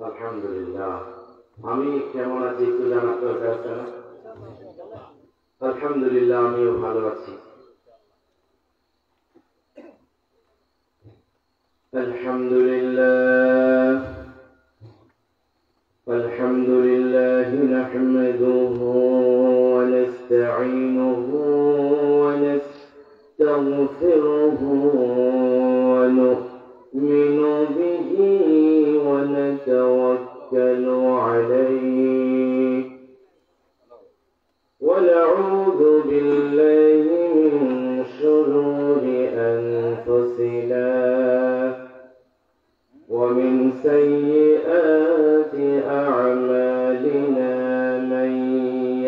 আলহামদুলিল্লাহ। আমি কেমন আছি একটু জানার দরকার আছে না? আলহামদুলিল্লাহ, আমিও ভালো আছি। আলহামদুলিল্লাহ আলহামদুলিল্লাহ নাহমাদুহু ওয়া নাস্তাঈনুহু ওয়া নাস্তাগফিরুহু ওয়া নু'মিnu বিহি ওয়া নাতাওয়াক্কালু আলাইহি ওয়া না'উযু বিল্লাহি মিন শুরুরি আনফুসিনা ومن سيئات أعمالنا من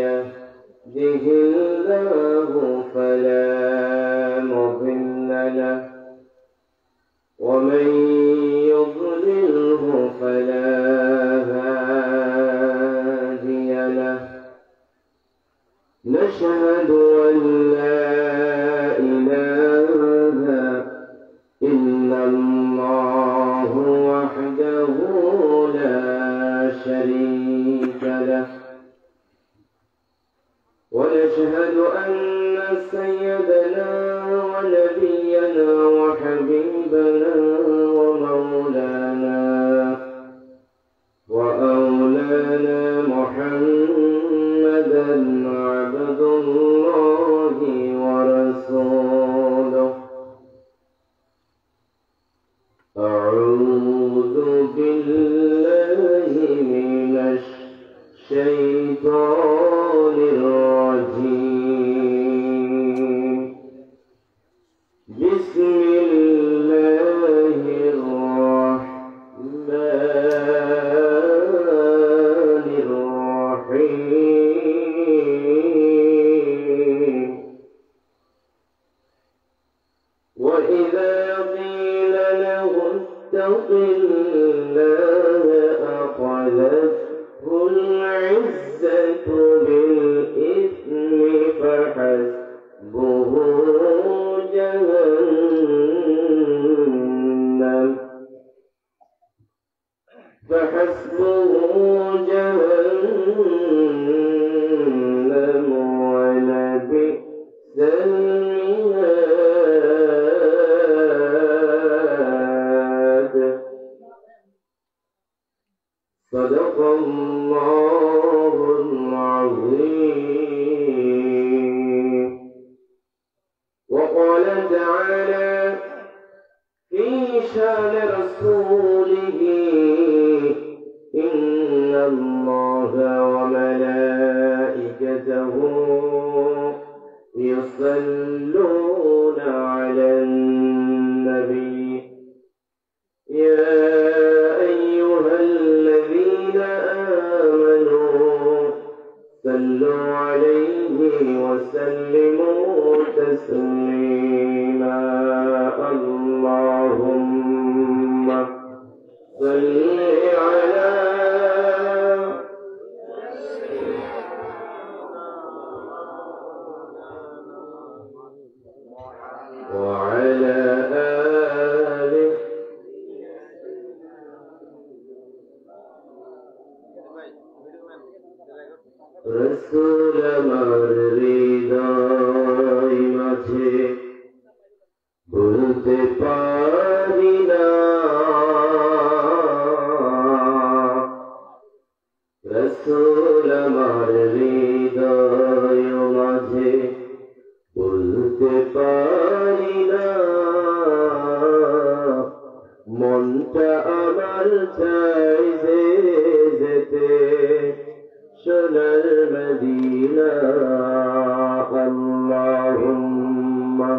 يهده الله فلا مضل له ومن يضلله فلا هادي له نشهد أن لا إله إلا الله وحده لا شريك له ونشهد أن سيدنا ونبينا وحبيبنا ومولانا وأولانا محمدا عبد الله ورسوله أعوذ بالله من الشيطان الرجيم بسم الله الرحمن الرحيم وإذا قيل له اتق الله أخذته العزة بالإثم فحسبه جهنم ولبئس المهاد صدق الله العظيم. وقال تعالى في شان رسوله إن الله وملائكته يصلون على النبي يا أيها الذين آمنوا صلوا عليه وسلموا تسليما اللهم صل على وعلى آله رسول হৃদয় মাঝে বলতে পারি না রসুল আমার হৃদয় মাঝে বলতে পারি না মনটা আমার চাই যে যেতে সোনার মদিনা আল্লাহুম্মা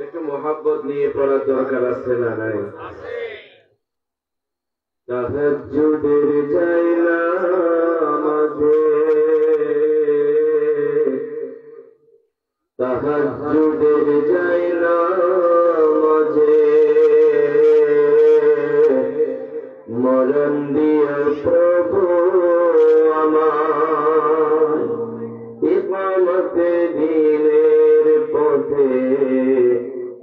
একটু মোহাব্বত নিয়ে পড়ার দরকার আছে না নাই? তাহাজ্জুদের জায়লা মাঝে তাহাজ্জুদের জায়লা মাঝে মরণ দিও প্রভু আমার, ইকামতে দ্বীনের পথে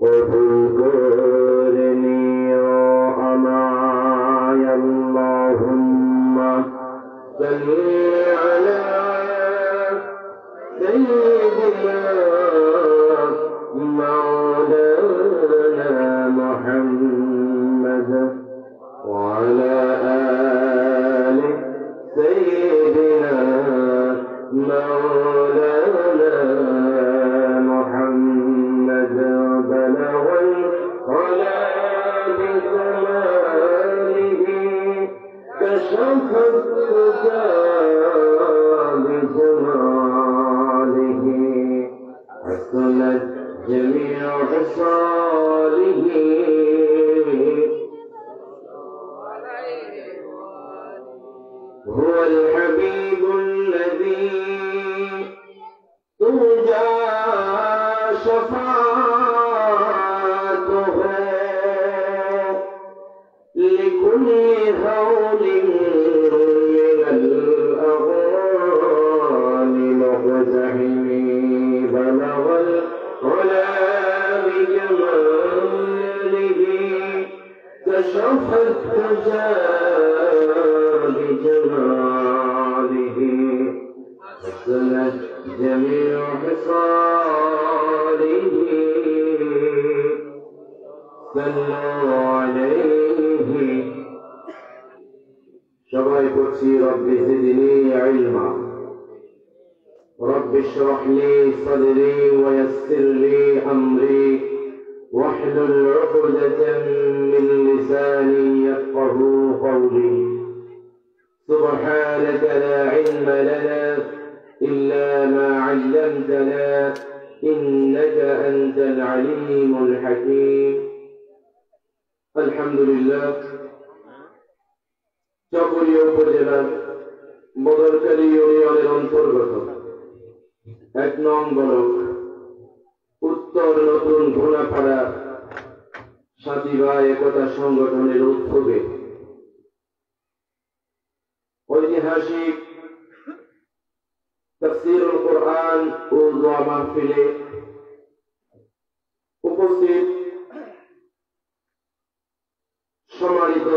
কবুল করে নিও আমায়। আল্লাহুম্মা সাল্লি আলা সাইয়্যিদিনা মাওলানা মুহাম্মদ ওয়া আলা আলি সাইয়্যিদিনা مولانا محمد بلغ العلا بكماله كشف الدجى بجماله حسنت جميع خصاله هو الحبيب الذي ترجى شفاعته لكل هول من الأغوال مقتحم، بلغ العلا بجماله كشف الدجى بجماله حسنت جميع خصاله صلوا عليه। সবাই পড়ছি রব্বি জিদনি ইলমা, রব্বি ইশরাহ লি সাদরি ওয়া ইয়াসসির লি আমরি واحلل عقدة من لساني يفقهوا قولي سبحانك لا علم لنا إلا ما علمتنا إنك أنت العليم الحكيم। الحمد لله। চকরিয়া উপজেলার বদরকালী ইউনিয়নের অন্তর্গত 1 নং ব্লক উত্তর নতুন ঘোনাপাড়া সাথীবা একতা সংগঠনের উদ্যোগে ঐতিহাসিক তাফসীরুল কোরআন ও দোয়া মাহফিলে উপস্থিত সম্মানিত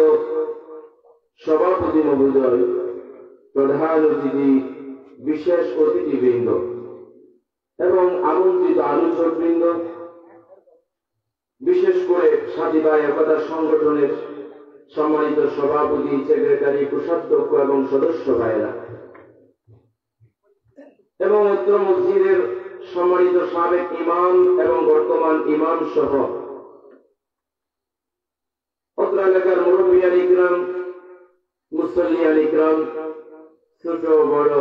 সভাপতি মহোদয়, প্রধান অতিথি, বিশেষ অতিথিবৃন্দ এবং আমন্ত্রিত আলোচকবৃন্দ, বিশেষ করে সাথীবা একতা সংগঠনের সম্মানিত সভাপতি, সেক্রেটারি, কোষাধ্যক্ষ এবং সদস্য ভাইরা এবং অত্র মসজিদের সম্মানিত সাবেক ইমাম এবং বর্তমান ইমাম সহ অত্র এলাকার মুরব্বিয়ান ইকরাম, মুসল্লিয়ান ইকরাম, ছোট বড়,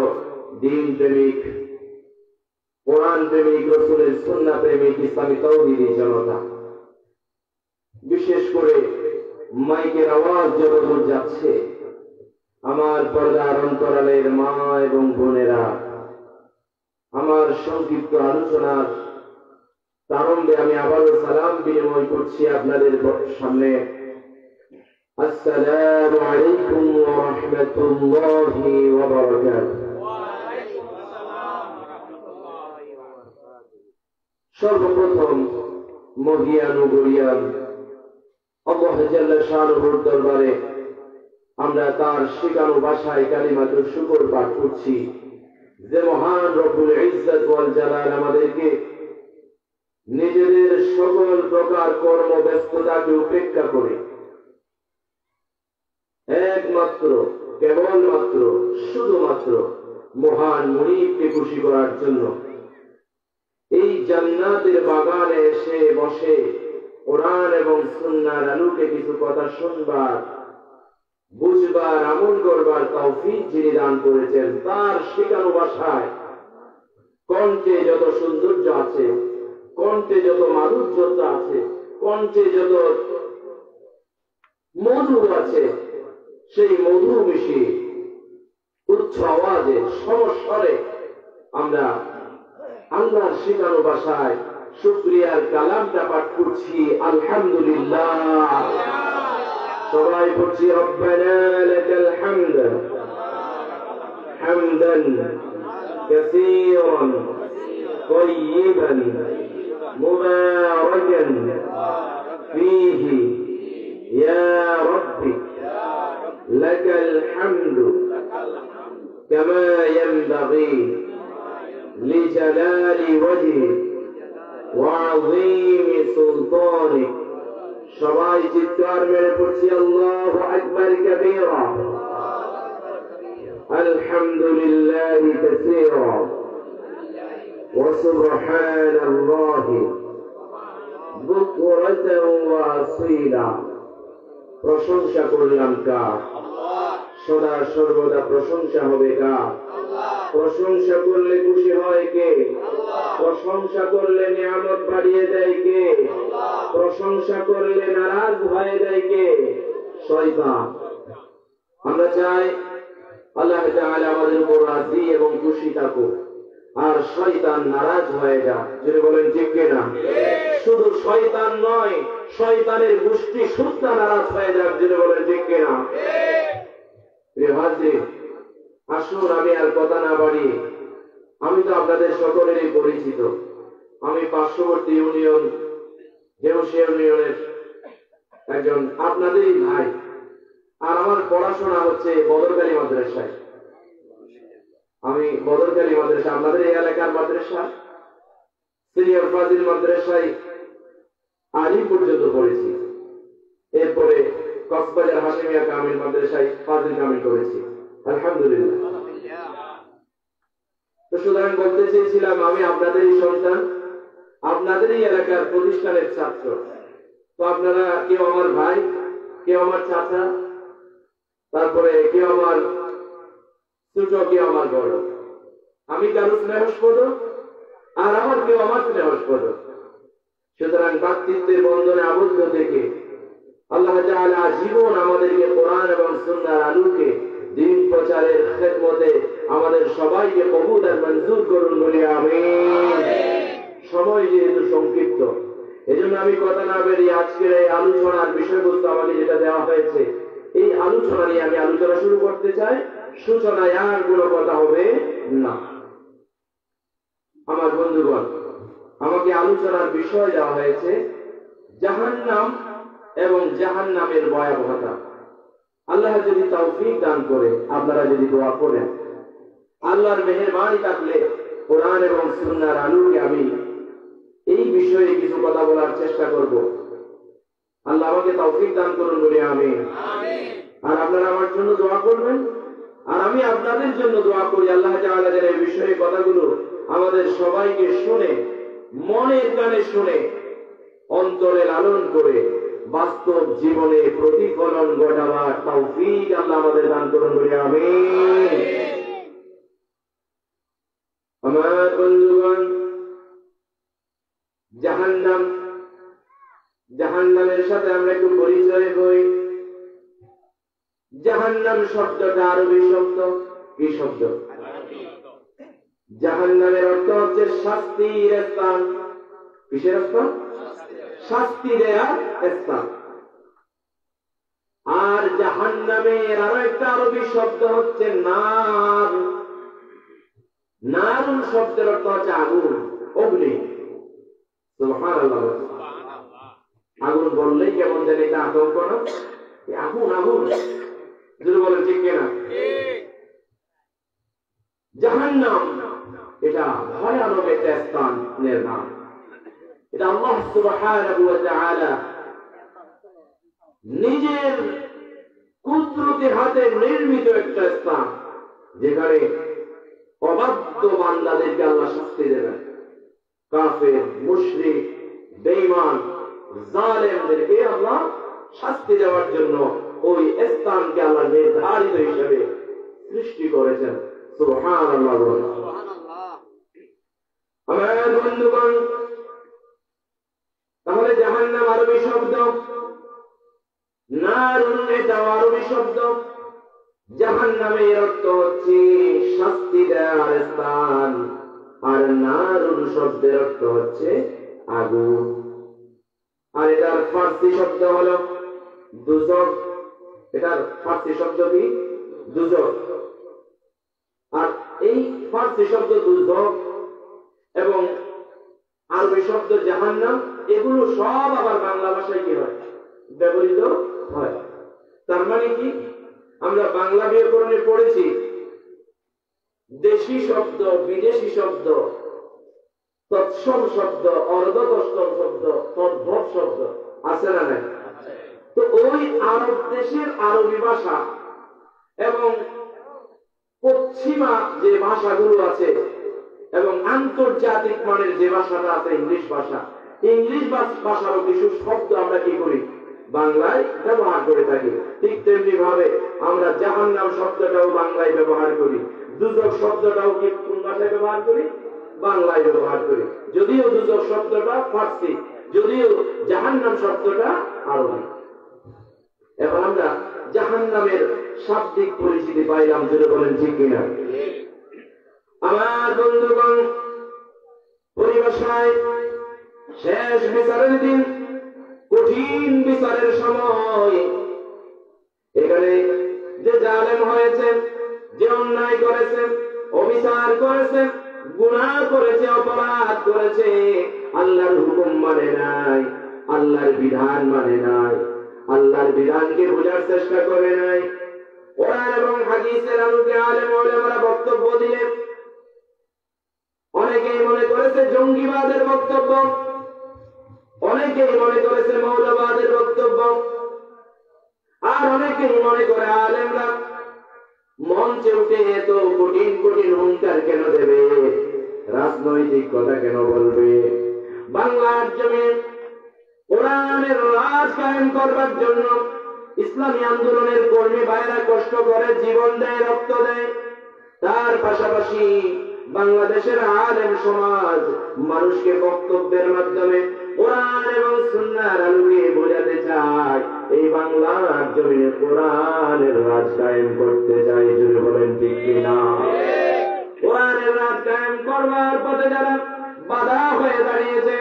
দ্বীন প্রেমিক, কোরআন প্রেমিক, রাসূলের সুন্নাহ প্রেমিক, ইসলামী তাওহীদি জনতা, বিশেষ করে মাইকের আওয়াজ যতদূর যাচ্ছে আমার পর্দার অন্তরালের মা এবং বোনেরা, আমার সংক্ষিপ্ত আলোচনার প্রারম্ভে আমি আবারও সালাম বিনিময় করছি আপনাদের সামনে। আসসালামু আলাইকুম ওয়া রাহমাতুল্লাহি ওয়া বারাকাতুহু। সর্বপ্রথম মহিয়ান ও গরিয়ান আল্লাহ জাল্লা শানুহুর দরবারে আমরা তার শিখানো ভাষায় কালিমাতুল শুকর পাঠ করছি যে মহান রব্বুল ইজ্জত ওয়াল জালাল আমাদেরকে নিজেদের সকল প্রকার কর্ম ব্যস্ততাকে উপেক্ষা করে একমাত্র, কেবলমাত্র, শুধুমাত্র মহান মুনিবকে খুশি করার জন্য এই জান্নাতের বাগানে এসে বসে কোরআন এবং সুন্নাহর আলোকে কিছু কথা শুনবার, বুঝবার, আমল করবার তৌফিক যিনি দান করেছেন, তার শিখানো ভাষায় কণ্ঠে যত সৌন্দর্য আছে, কণ্ঠে যত মাধুর্যতা আছে, কণ্ঠে যত মধু আছে, সেই মধু মিশিয়ে উচ্চ আওয়াজে সমস্বরে আমরা আল্লাহর শিখানো ভাষায় শুকরিয়ার কালামটা পাঠ করছি। আলহামদুলিল্লাহ। সবাই পড়ছি রব্বানা লাকাল হামদ হামদান কাসীরান তাইয়িবান মুবারাকান ফীহি ইয়া রাব্বি লাকাল হামদু কামা ইয়ানবাগী লিজালালি ওয়াজহিক ওয়া আযীমি সুলতানিক। সবাই চিৎকার মেরে পড়ছি আল্লাহু আকবার কাবীরা আলহামদুলিল্লাহি কাসীরা ওয়া সুবহানাল্লাহি বুকরাতান ওয়া আসীলা। প্রশংসা করলাম কার? সদা সর্বদা প্রশংসা হবে কার? প্রশংসা করলে খুশি হয় কে? প্রশংসা করলে নিয়ামত বাড়িয়ে দেয় কে? প্রশংসা করলে নারাজ হয়ে যায় কে? শয়তান। আমরা চাই আল্লাহ তাআলা আমাদের উপর রাজি এবং খুশি থাকুক, আর শয়তান নারাজ হয়ে যায়। যদি বলেন ঠিক কিনা? শুধু শয়তান নয়, শয়তানের গোষ্ঠী সুদ্ধা নারাজ হয়ে যাক। যদি বলেন ঠিক কিনা? আসুন আমি আর কথা না বাড়িয়ে, আমি তো আপনাদের সকলেরই পরিচিত। আমি পার্শ্ববর্তী ইউনিয়ন দেউশিয়া ইউনিয়নের একজন আপনাদেরই ভাই, আর আমার পড়াশোনা হচ্ছে বদরকালী মাদ্রাসায়। আমি বদরকালী মাদ্রাসা, আপনাদের এই এলাকার মাদ্রাসা, সিনিয়র ফাজিল মাদ্রাসায় আলিম পর্যন্ত পড়েছি। এরপরে কক্সবাজার হাশিমিয়া কামিল মাদ্রাসায় ফাজিল কামিল করেছি, আলহামদুলিল্লাহ। তো সুতরাং বলতে চেয়েছিলাম, আমি আপনাদেরই সন্তান, আপনাদেরই এলাকার প্রতিষ্ঠানের ছাত্র। তো আপনারা কেউ আমার ভাই, কেউ আমার চাচা, তারপরে কেউ আমার ছোট, কেউ আমার বড়। আমি কারো স্নেহস্পদ, আর আমার কেউ আমার স্নেহস্পদ। সুতরাং ভ্রাতৃত্বের বন্ধনে আবদ্ধ থেকে আল্লাহ তাআলা জীবন আমাদেরকে কোরআন এবং সুন্নাহর আলোকে দ্বীন প্রচারের খেদমতে আমাদের সবাইকে কবুল আর মঞ্জুর করুন বলি আমিন। সময় যেহেতু সংক্ষিপ্ত, এজন্য আমি কথা না বেরিয়ে আজকের এই আলোচনার বিষয়বস্তু আমাকে যেটা দেওয়া হয়েছে, এই আলোচনা নিয়ে আমি আলোচনা শুরু করতে চাই। সূচনায় আর কোনো কথা হবে না। আমার বন্ধুগণ, আমাকে আলোচনার বিষয় দেওয়া হয়েছে জাহান্নাম এবং জাহান্নামের ভয়াবহতা। আল্লাহ যদি তৌফিক দান করে, আপনারা যদি দোয়া করেন, আল্লাহর মেহেরবানি থাকলে কোরআন এবং সুন্নাহর আলোকে আমি এই বিষয়ে কিছু কথা বলার চেষ্টা করব। আল্লাহ আমাকে তৌফিক দান করুন বলে আমিন। আর আপনারা আমার জন্য দোয়া করবেন, আর আমি আপনাদের জন্য দোয়া করি আল্লাহ তাআলা যেন এই বিষয়ে কথাগুলো আমাদের সবাইকে শুনে, মনের কানে শুনে, অন্তরে লালন করে বাস্তব জীবনে প্রতিফলন ঘটাবার তৌফিক আল্লাহ আমাদের দান করুন বলে আমিন। আমার বন্ধুগণ, জাহান্নাম, জাহান্নামের সাথে আমরা একটু পরিচয় হই। জাহান্নাম শব্দটা আরবি শব্দ। কি শব্দ? জাহান্নামের অর্থ হচ্ছে শাস্তির স্থান। কিসের স্থান? শাস্তি দেয়ার স্থান। আর জাহান্নামের আরো একটা আরবি শব্দ হচ্ছে নার। নারুন শব্দের অর্থ হচ্ছে আগুন, অগ্নি। সুবহানাল্লাহ। আগুন বললেই কেমন যেন এটা আতঙ্ক না? আগুন আগুন, যদি বলেন ঠিক কিনা? জাহান্নাম এটা ভয়ানক একটা স্থানের নাম। এটা আল্লাহ সুবহানাহু ওয়া তাআলা নিজের কুদরতি হাতে নির্মিত একটা স্থান, যেখানে অবাধ্য বান্দাদেরকে আল্লাহ শাস্তি দেবেন। কাফের, মুশরিক, বেঈমান, জালেমদেরকে আল্লাহ শাস্তি দেওয়ার জন্য ওই স্থানকে আল্লাহ নির্ধারিত হিসেবে সৃষ্টি করেছেন। সুবহানাল্লাহ। আমার বন্ধুগণ, তাহলে জাহান্নাম আরবি শব্দ, নারুন এটা আরবি শব্দ। জাহান্নামের অর্থ হচ্ছে শাস্তি দেওয়ার স্থান, আর নারুন শব্দের অর্থ হচ্ছে আগুন। আর এটার ফার্সি শব্দ হলো দুজক। এটার ফার্সি শব্দ কি? দুজক। আর এই ফার্সি শব্দ দুজক এবং আরবি শব্দ জাহান্নাম, এগুলো সব আবার বাংলা ভাষায় কি হয়? ব্যবহৃত হয়। তার মানে কি, আমরা বাংলা ব্যাকরণে পড়েছি দেশি শব্দ, বিদেশি শব্দ, তৎসম শব্দ, অর্ধতৎসম শব্দ, তদ্ভব শব্দ আছে না নাই? তো ওই আরব দেশের আরবি ভাষা এবং পশ্চিমা যে ভাষাগুলো আছে এবং আন্তর্জাতিক মানের যে ভাষাটা আছে ইংলিশ ভাষা, ইংলিশ ভাষারও কিছু শব্দ আমরা কি করি? বাংলায় ব্যবহার করে থাকি। ঠিক তেমনি ভাবে আমরা জাহান্নাম শব্দটাও বাংলায় ব্যবহার করি, দুজক শব্দটাও কি কোন ভাষায় ব্যবহার করি? বাংলায় ব্যবহার করি। যদিও দুজক শব্দটা ফার্সি, যদিও জাহান্নাম শব্দটা আরবি। এখন আমরা জাহান্নামের শাব্দিক পরিচিতি পাইলাম, যদি বলেন ঠিক কিনা? আমার বন্ধুগণ, পরিভাষায় শেষ বিচারের দিন, কঠিন বিচারের সময়, এখানে যে জালেম হয়েছে, যে অন্যায় করেছে, অবিচার করেছে, গুনাহ করেছে, অপরাধ করেছে, আল্লাহর হুকুম মানে নাই, আল্লাহর বিধান মানে নাই, আল্লাহর বিধানকে বোঝার চেষ্টা করে নাই, কোরআন এবং হাদিসের আলোকে আলেম ওলামারা বক্তব্য দিলেন। অনেকেই মনে করেছে জঙ্গিবাদের বক্তব্য, অনেকেই মনে করেছে মৌলবাদের বক্তব্য, আর অনেকেই মনে করে আলেমরা মঞ্চে উঠে এত কঠিন কঠিন হুঙ্কার কেন দেবে, রাজনৈতিক কথা কেন বলবে, বাংলার জমিন কোরআনের রাজ কায়েম করবার জন্য ইসলামী আন্দোলনের কর্মী ভাইরা কষ্ট করে, জীবন দেয়, রক্ত দেয়। তার পাশাপাশি বাংলাদেশের আলেম সমাজ মানুষকে বক্তব্যের মাধ্যমে কোরআন এবং সুন্নাহর আলোকে বোঝাতে চায়, এই বাংলার জমিনে কোরআনের রাজ কায়েম করতে চাই। যদি বলেন ঠিক কিনা? কোরআনের রাজ কায়েম করবার পথে যারা বাধা হয়ে দাঁড়িয়েছে,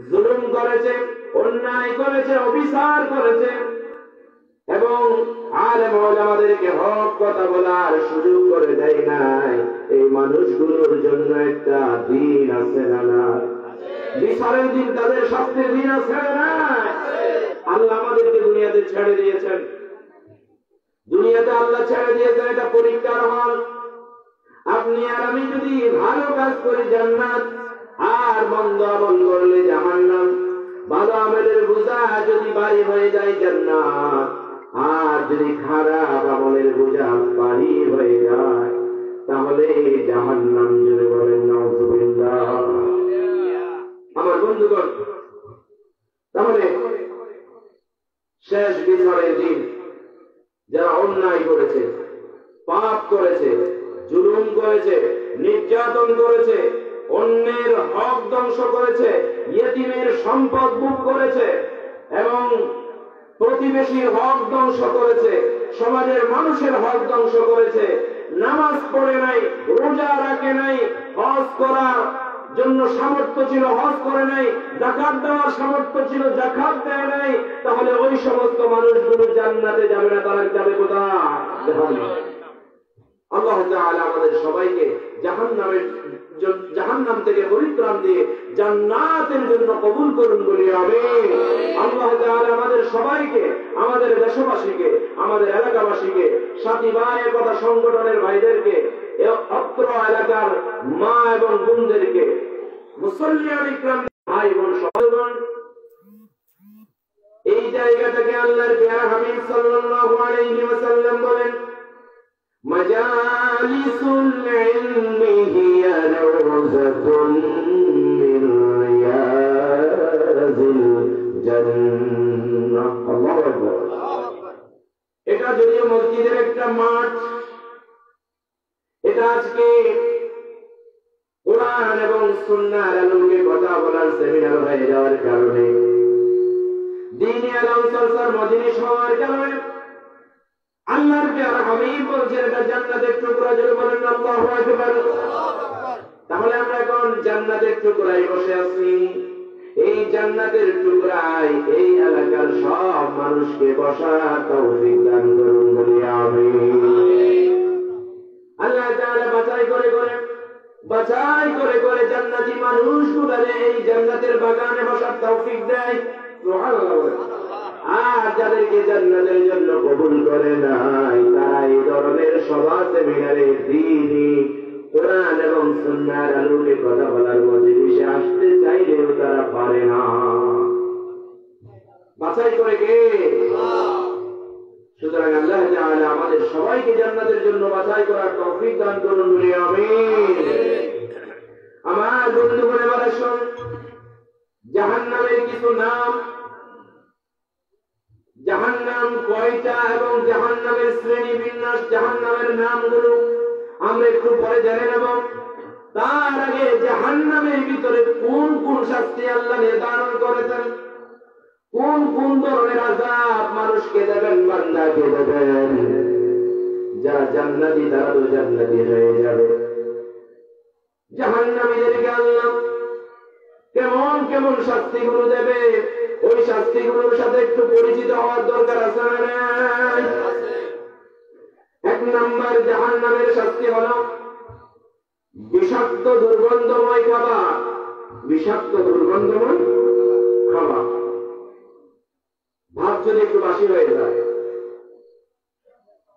জুলুম করেছে, অন্যায় করেছে, অবিচার করেছে এবং আলেম ওলামাদেরকে হক কথা বলার সুযোগ করে দেয় নাই, এই মানুষগুলোর জন্য একটা দিন আছে না নাই? বিচারের দিন, তাদের শাস্তির দিন আছে না? আল্লাহ আমাদেরকে দুনিয়াতে ছেড়ে দিয়েছেন, দুনিয়াতে আল্লাহ ছেড়ে দিয়েছেন, এটা পরীক্ষার হল। আপনি আর আমি যদি ভালো কাজ করি জান্নাত, আর মন্দ আমল করলে জাহান্নাম। ভালো আমলের বোঝা যদি ভারী হয়ে যায় জান্নাত, আর যদি খারাপ আমলের বোঝা ভারী হয়ে যায় তাহলে জাহান্নাম। যদি বলেন নাউযুবিল্লাহ। আমার বন্ধুগণ, তাহলে শেষ বিচারের দিন যারা অন্যায় করেছে, পাপ করেছে, জুলুম করেছে, নির্যাতন করেছে, অন্যের হক ধ্বংস করেছে, ইয়েতিমের সম্পদ ভোগ করেছে এবং প্রতিবেশীর হক ধ্বংস করেছে, সমাজের মানুষের হক ধ্বংস করেছে, নামাজ পড়ে নাই, রোজা রাখে নাই, হজ করার জন্য সামর্থ্য ছিল হজ করে নাই, যাকাত দেওয়ার সামর্থ্য ছিল যাকাত দেয় নাই, তাহলে ওই সমস্ত মানুষগুলো জান্নাতে যাবে না, তারা যাবে কোথায়? আল্লাহ তাআলা আমাদের সবাইকে জাহান্নাম থেকে পরিত্রাণ দিয়ে জান্নাতের জন্য কবুল করুন বলি আমিন। আল্লাহ তাআলা আমাদের সবাইকে, আমাদের দেশবাসীকে, আমাদের এলাকাবাসীকে, সাথী ভাই কথা সংগঠনের ভাইদেরকে, অত্র এলাকার মা এবং বোনদেরকে, মুসল্লিয়ান ইকরাম ভাই বোন সহগণ, এই জায়গাটাকে আল্লাহর প্রিয় হাবিব সাল্লাল্লাহু আলাইহি ওয়াসাল্লাম বলেন, মাজালিসুল ইলমি হিয়া রাওযাতুন মিন রিয়াযিল জান্নাহ। আল্লাহু আকবার। এটা যদিও মসজিদের একটা মাঠ, এটা আজকে কোরআন এবং সুন্নাহর আলোকে কথা বলার সেমিনার হয়ে যাওয়ার কারণে, দ্বীনি আলম চর্চার মজলিস হওয়ার কারণে আল্লাহর প্রিয় হাবিব বলছেন এটা জান্নাতের টুকরা। যদি বলেন আল্লাহু আকবার। তাহলে আমরা এখন জান্নাতের টুকরায় বসে আছি। এই জান্নাতের টুকরায় এই এলাকার সব মানুষকে বসার তৌফিক দান করুন বলি আমিন। আল্লাহ তাআলা বাছাই করে জান্নাতি মানুষগুলোরে এই জান্নাতের বাগানে বসার তৌফিক দেয়। সুবহানাল্লাহ। আর যাদেরকে জান্নাতের জন্য কবুল করে নাই তারা এই ধরনের সভা সেমিনারে দ্বীনি কোরআন এবং সুন্নাহর আলোকে কথা বলার মজলিসে আসতে চাইলেও তারা পারে না। বাছাই করে কে? সুতরাং আল্লাহ তাআলা আমাদের সবাইকে জান্নাতের জন্য বাছাই করার তৌফিক দান করুন বলি আমিন। আমার বন্ধুগণ, এবার আসুন জাহান্নামের কিছু নাম, জাহান্নাম কয়টা এবং জাহান্নামের শ্রেণী বিন্যাস, জাহান্নামের নামগুলো আমরা একটু পরে জেনে নেব। তার আগে জাহান্নামের ভিতরে কোন কোন শাস্তি আল্লাহ নির্ধারণ করেছেন, কোন কোন ধরনের আযাব মানুষকে দেবেন, বান্দাকে দেবেন। যারা জান্নাতি তারা তো জান্নাতি হয়ে যাবে। জাহান্নামীদেরকে আল্লাহ কেমন কেমন শাস্তিগুলো দেবে, ওই শাস্তিগুলোর সাথে একটু পরিচিত হওয়ার দরকার আছে না? এক নম্বর জাহান্নামের শাস্তি হল বিষাক্ত দুর্গন্ধময় খাবার। বিষাক্ত দুর্গন্ধময় খাবার, ভাত যদি একটু বাসি হয়ে যায়,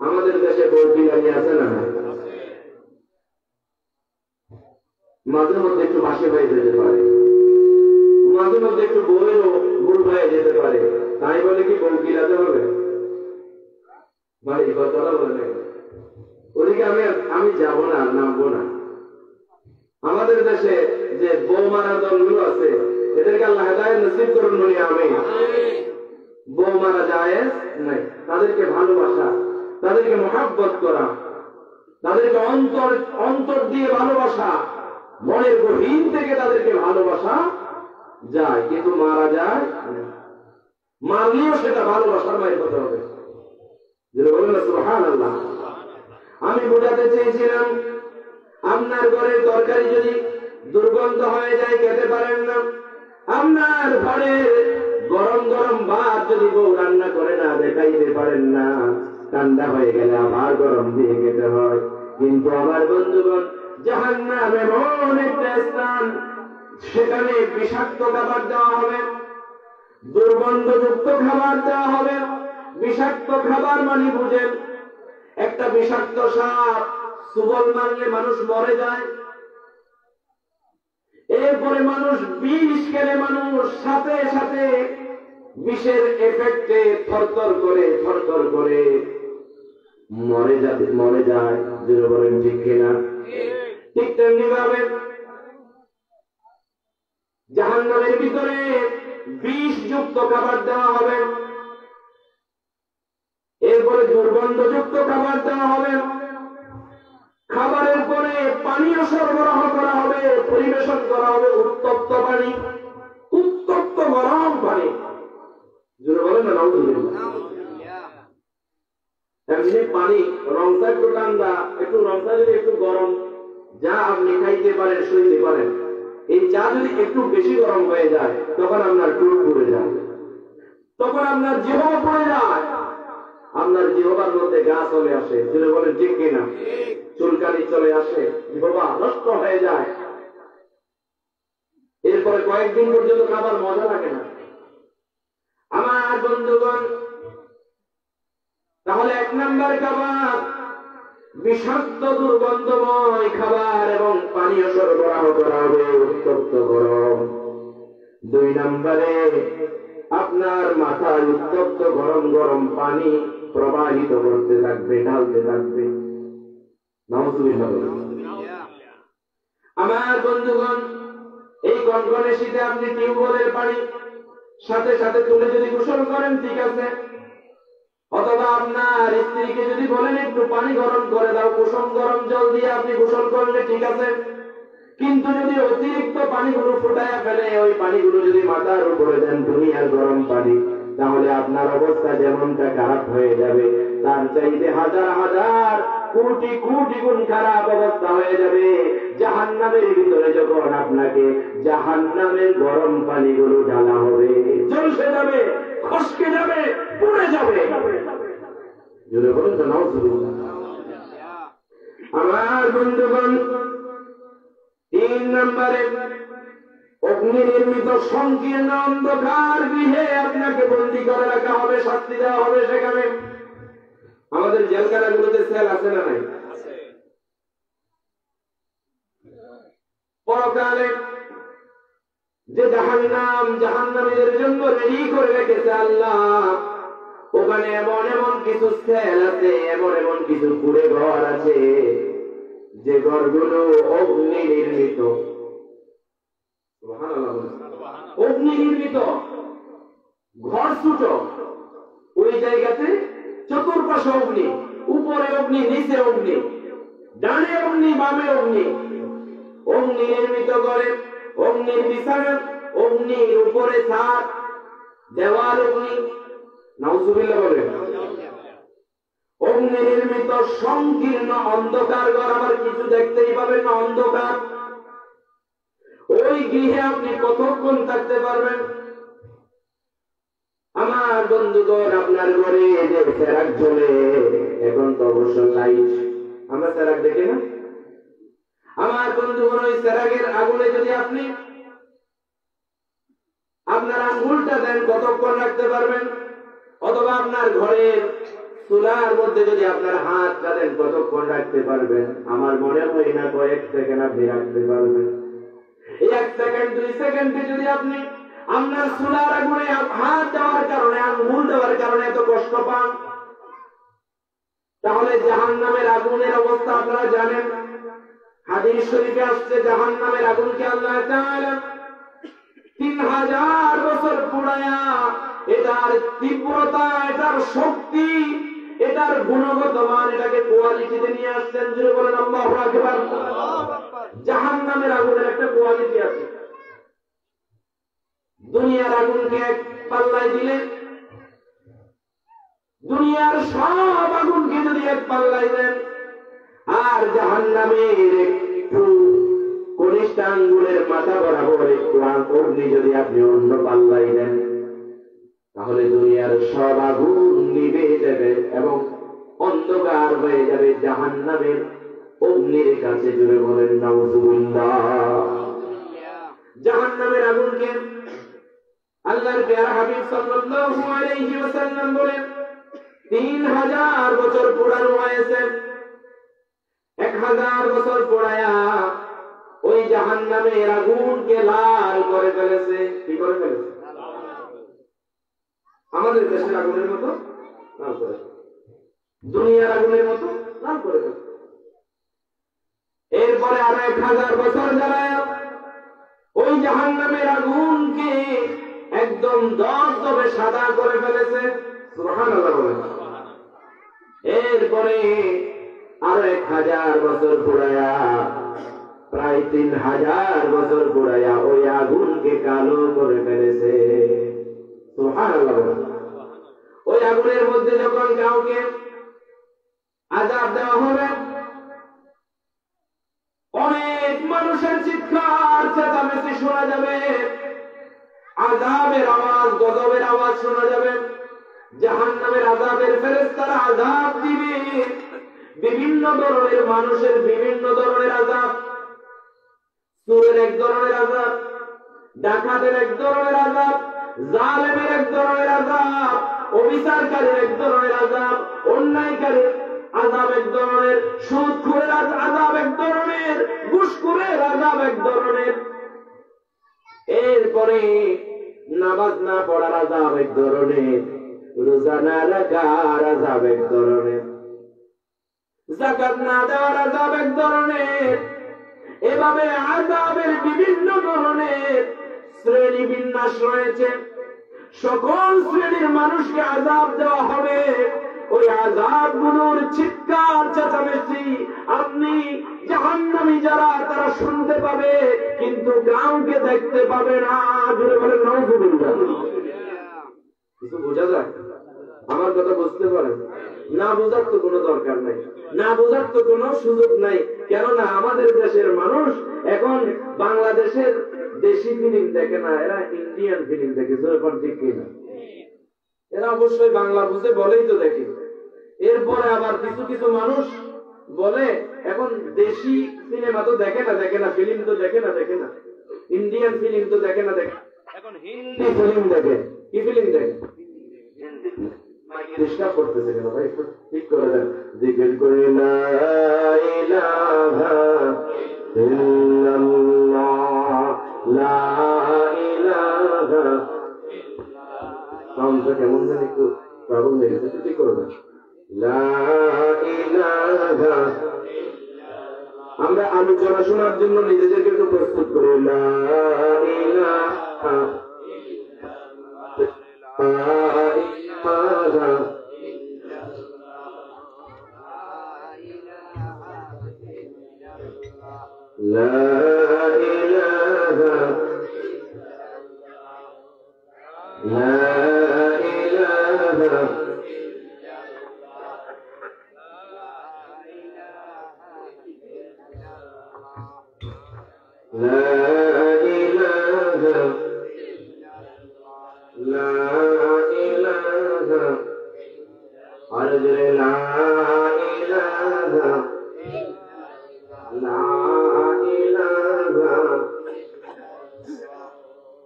আমাদের দেশে বউ বিরিয়ানি আছে না, মাঝে মধ্যে একটু বাসি হয়ে যেতে পারে, মাঝে মধ্যে একটু বউয়েরও ভুল হয়ে যেতে পারে। তাই বলে কি বউ গিলাতে হবে? ভাই কথাটা বলে ওদিকে আমি যাবো না, নামবো না। আমাদের দেশে যে বউ মারা দলগুলো আছে এদেরকে আল্লাহ হেদায়েত নসিব করুন বলি আমিন। বউ মারা যায় নাই, তাদেরকে ভালোবাসা, তাদেরকে মহব্বত করা, তাদেরকে অন্তর দিয়ে ভালোবাসা, মনের গভীর থেকে তাদেরকে ভালোবাসা যায়, কিন্তু মারা যায় মারলেও সেটা ভালোবাসার মায়ের কথা হবে। বলেন না সুবহানাল্লাহ। আমি বোঝাতে চেয়েছিলাম আপনার ঘরের তরকারি যদি দুর্গন্ধ হয়ে যায়, খেতে পারেন না। আপনার ঘরের গরম গরম ভাত যদি বউ রান্না করে না দেখাইতে পারেন না, ঠান্ডা হয়ে গেলে আবার গরম দিয়ে খেতে হয়। কিন্তু আমার বন্ধুগণ, জাহান্নাম এমন একটা স্থান, সেখানে বিষাক্ত খাবার দেওয়া হবে, দুর্গন্ধযুক্ত খাবার দেওয়া হবে। বিষাক্ত খাবার মানে বুঝেন, একটা বিষাক্ত সাপ সুবল মারলে মানুষ মরে যায়, এরপরে মানুষ বিষ খেলে মানুষ সাথে সাথে বিষের এফেক্টে থরথর করে মরে যায়। যেন বলেন ঠিক কিনা? ঠিক তেমনি ভাবে জাহান্নামের ভিতরে বিষযুক্ত খাবার দেওয়া হবে, এরপরে দুর্গন্ধযুক্ত খাবার দেওয়া হবে, খাবারের পরে পানীয় সরবরাহ করা হবে, পরিবেশন করা হবে উত্তপ্ত পানি, উত্তপ্ত গরম পানি। জোরে বলেন না নাউযুবিল্লাহ। এমনি পানি রংটা একটু ঠান্ডা, একটু রংটা যদি একটু গরম, যা আপনি খাইতে পারেন সইতে পারেন। এই চা যদি একটু বেশি গরম হয়ে যায় তখন আপনার টুট পড়ে যায়, তখন আপনার জিহ্বা পড়ে যায়, আপনার জিহ্বার মধ্যে গা চলে আসে। জোরে বলেন ঠিক কিনা? চুলকানি চলে আসে, জিহ্বা নষ্ট হয়ে যায়। এরপরে কয়েকদিন পর্যন্ত খাবার মজা লাগে না। আমার বন্ধুগণ, তাহলে এক নাম্বার খাবার বিষাক্ত দুর্গন্ধময় খাবার এবং পানীয় সরবরাহ করা হবে উত্তপ্ত গরম। 2 নম্বরে আপনার মাথায় উত্তপ্ত গরম গরম পানি প্রবাহিত করতে থাকবে, ঢালতে থাকবে। নাউযুবিল্লাহ। আমার বন্ধুগণ, এই কনকনে শীতে আপনি টিউবওয়েলের পানি সাথে সাথে তুলে যদি গোসল করেন ঠিক আছে, অথবা আপনার স্ত্রীকে যদি বলেন একটু পানি গরম করে দাও, কুসুম গরম জল দিয়ে আপনি গোসল করলে ঠিক আছে। কিন্তু যদি অতিরিক্ত পানিগুলো ফুটাইয়া ফেলে, ওই পানিগুলো যদি মাথার উপরে দেন, দুনিয়ার গরম পানি, তাহলে আপনার অবস্থা যেমনটা খারাপ হয়ে যাবে, তার চাইতে হাজার হাজার কোটি কোটি গুণ খারাপ অবস্থা হয়ে যাবে জাহান্নামের ভিতরে। যখন আপনাকে জাহান্নামের গরম পানিগুলো ঢালা হবে, ঝলসে যাবে, খসকে যাবে, পুড়ে যাবে। জোরে বলুন তো নাউজুবিল্লাহ। আমার বন্ধুগণ, 3 নম্বরে অগ্নি নির্মিত সংকীর্ণ অন্ধকার গৃহে আপনাকে বন্দী করে রাখা হবে, শাস্তি দেওয়া হবে সেখানে। আমাদের জেলখানাগুলোতে সেল আছে না নাই? পরকালে যে জাহান্নাম জাহান্নামীদের জন্য রেডি করে রেখেছে আল্লাহ, ওখানে এমন এমন কিছু সেল আছে, এমন এমন কিছু কুড়ে ঘর আছে, যে ঘরগুলো অগ্নি নির্মিত। অগ্নি নির্মিত ঘর ছোট, ওই জায়গাতে চতুর্পাশে অগ্নি, উপরে অগ্নি, নিচে অগ্নি, ডানে অগ্নি, বামে অগ্নি। অগ্নি নির্মিত করে, অগ্নির বিছানা, অগ্নির উপরে ছাদ, দেওয়াল অগ্নি। নাউজুবিল্লাহ বলে। অগ্নি নির্মিত সংকীর্ণ অন্ধকার ঘর, আবার কিছু দেখতেই পাবেন না, অন্ধকার। ওই গৃহে আপনি কতক্ষণ থাকতে পারবেন? আমার বন্ধুগণ, আপনার ঘরে যে চেরাগ জ্বলে, এখন তো অবশ্য লাইট, আমরা চেরাগ দেখি না? আমার বন্ধুগণ, ওই চেরাগের আগুনে যদি আপনি আপনার আঙ্গুলটা দেন, কতক্ষণ রাখতে পারবেন? অথবা আপনার ঘরের চুলার মধ্যে যদি আপনার হাতটা দেন, কতক্ষণ রাখতে পারবেন? আমার মনে হয় না কয়েক সেকেন্ড আপনি রাখতে পারবেন। 1 সেকেন্ড 2 সেকেন্ডে যদি আপনি আপনার চুলার আগুনে হাত দেওয়ার কারণে, আঙ্গুল দেওয়ার কারণে এত কষ্ট পান, তাহলে জাহান্নামের আগুনের অবস্থা আপনারা জানেন। হাদিস শরীফে আসছে, জাহান্নামের আগুনকে আল্লাহ তাআলা 3000 বছর পোড়ায়া, এটার তীব্রতা, এটার শক্তি, এটার গুণগত মান, এটাকে কোয়ালিটিতে নিয়ে আসছেন। যদি বলেন আল্লাহু আকবার। জাহান্নামের আগুনের একটা কোয়ালিটি আছে। দুনিয়ার আগুনকে এক পাল্লায় দিলে, দুনিয়ার সব আগুনকে যদি এক পাল্লায় দেন, আর জাহান্নামের একটু কনিষ্ঠ আঙ্গুলের মাথা বরাবর একটু অগ্নি যদি আপনি অন্য পাল্লায় দেন, তাহলে দুনিয়ার সব আগুন নিভে যাবে এবং অন্ধকার হয়ে যাবে জাহান্নামের অগ্নির কাছে। জুড়ে বলেন নাউজুবিল্লাহ। জাহান্নামের আগুনকে আল্লাহর প্যারা হাবিব সাল্লাল্লাহু আলাইহি ওয়াসাল্লাম বলেন 3000 বছর পোড়ানো হয়েছে। 1000 বছর পোড়ায়া ওই জাহান্নামের আগুনকে লাল করে ফেলেছে। কি করে ফেলেছে? আমাদের দেশের আগুনের মতো লাল করে, দুনিয়ার আগুনের মতো লাল করে ফেলেছে। এরপরে আরো 1000 বছর জ্বালায় ওই জাহান্নামের আগুনকে একদম দবদবে সাদা করে ফেলেছে। সুবহানাল্লাহ বলেন। এরপরে আরো 1000 বছর পোড়ায়া, প্রায় 3000 বছর পোড়ায়া ওই আগুনকে কালো করে ফেলেছে। সুবহানাল্লাহ বলেন। ওই আগুনের মধ্যে যখন কাউকে আযাব দেওয়া হবে, অনেক মানুষের চিৎকার চেঁচামেচি শোনা যাবে, আযাবের আওয়াজ, গজবের আওয়াজ শোনা যাবে। জাহান্নামের আযাবের ফেরেশতারা আযাব দিবে, বিভিন্ন ধরনের মানুষের বিভিন্ন ধরনের আযাব। চোরের এক ধরনের আযাব, ডাকাতের এক ধরনের আযাব, জালেমের এক ধরনের আযাব, অবিচারকারীর এক ধরনের আযাব, অন্যায়কারীর আযাব এক ধরনের, সুদখোরের আযাব এক ধরনের, ঘুষখোরের আযাব এক ধরনের। এরপরে নামাজ না পড়ার আযাব এক ধরনের, রোজা না রাখার আযাব এক ধরনের, যাকাত না দেওয়ার আযাব এক ধরনের। এভাবে আযাবের বিভিন্ন ধরনের শ্রেণী বিন্যাস রয়েছে। সকল শ্রেণীর মানুষকে আযাব দেওয়া হবে। ওই আযাবগুলোর চিৎকার চেঁচামেচি আপনি জাহান্নামী যারা তারা শুনতে পাবে, কিন্তু কাউকে দেখতে পাবে না। জোরে বলেন নাউজুবিল্লাহ। কিছু বোঝা যায়? আমার কথা বুঝতে পারেন? না বোঝার তো কোনো দরকার নাই, না বোঝার তো কোনো সুযোগ নাই। কেননা আমাদের দেশের মানুষ এখন বাংলাদেশের দেশি ফিল্ম দেখে না, এরা ইন্ডিয়ান ফিল্ম দেখে। ঠিক কিনা? এরা অবশ্যই বাংলা বুঝে বলেই তো দেখে। এরপরে আবার কিছু কিছু মানুষ বলে এখন দেশি সিনেমা তো দেখে না, ফিল্ম তো দেখে না, ইন্ডিয়ান ফিল্ম তো দেখে না, এখন হিন্দি ফিল্ম দেখে। কি ফিল্ম দেখে? ডিস্টার্ব করতেছে কেন ভাই? একটু ঠিক করে দেন। জিকির করি লা ইলাহা ইল্লাল্লাহ, লা ইলাহা। সাউন্ডটা কেমন জানি একটু ট্রাবল হয়ে গেছে, ঠিক করে দেন। লা ইলাহা। আমরা আলোচনা শোনার জন্য নিজেদেরকে একটু প্রস্তুত করি। লা ইলাহা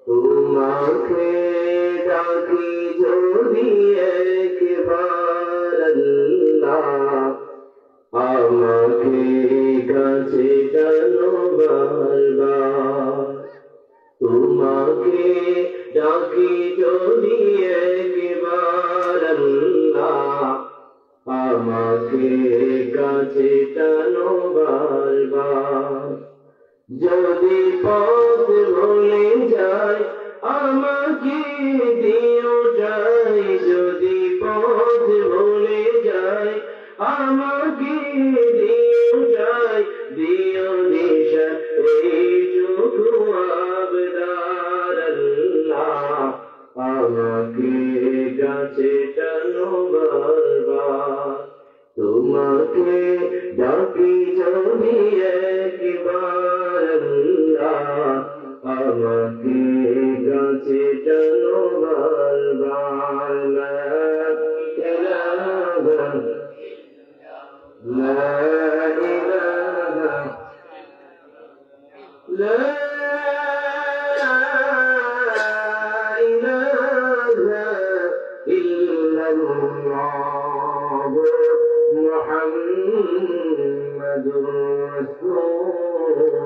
তোমাকে ডাকি যদি একবার আল্লাহ, আমাকে কাছে টানো বারবার। তোমাকে ডাকি যদি একবার আল্লাহ, আমাকে কাছে টানো বারবার। যদি পথ ভুলে যায় আমাকে দিও যাই, যদি পথ ভুলে যায় আমাকে দিও যাই, দিও দিশা এইটুকু আবদার আল্লাহ, আমাকে কাছে টানো বারবার। তোমাকে ডাকি যদি একবার আল্লাহ, আমাকে কাছে টানো বারবার। লা ইলাহা লা ইলাহা ইল্লাল্লাহ মুহাম্মাদুর রাসূলুল্লাহ।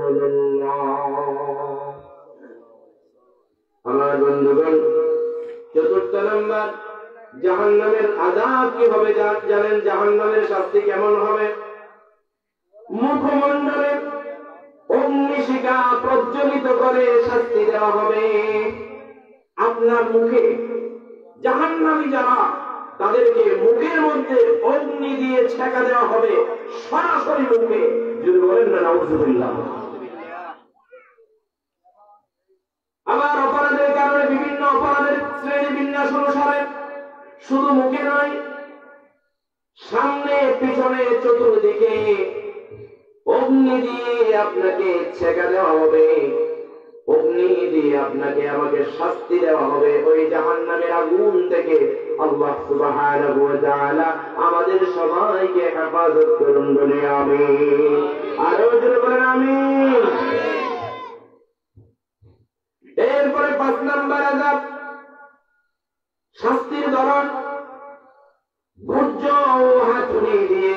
আমার বন্ধুগণ, চতুর্থ নম্বর, জাহান্নামের আযাব কি হবে জানেন? জাহান্নামের শাস্তি কেমন হবে? মুখমণ্ডলে অগ্নিশিখা প্রজ্বলিত করে শাস্তি দেওয়া হবে। আপনার মুখে জাহান্নামী যারা, তাদেরকে মুখের মধ্যে অগ্নি দিয়ে ছেঁকা দেওয়া হবে, সরাসরি মুখে। যদি বলেন না নাউযুবিল্লাহ। আবার অপরাধের কারণে বিভিন্ন অপরাধের শ্রেণী বিন্যাস অনুসারে শুধু মুখে নয়, সামনে পিছনে চতুর্দিকে অগ্নি দিয়ে আপনাকে ছেঁকা দেওয়া হবে, অগ্নি দিয়ে আপনাকে আমাকে শাস্তি দেওয়া হবে। ওই জাহান্নামের আগুন থেকে আল্লাহ সুবহানাহু ওয়া তাআলা আমাদের সবাইকে হেফাজত করুন বলে আমিন। আরো জোরে বলেন আমিন। এরপরে 5 নম্বর আযাব, শাস্তির ধরন ভুজ ও হাতুড়ি দিয়ে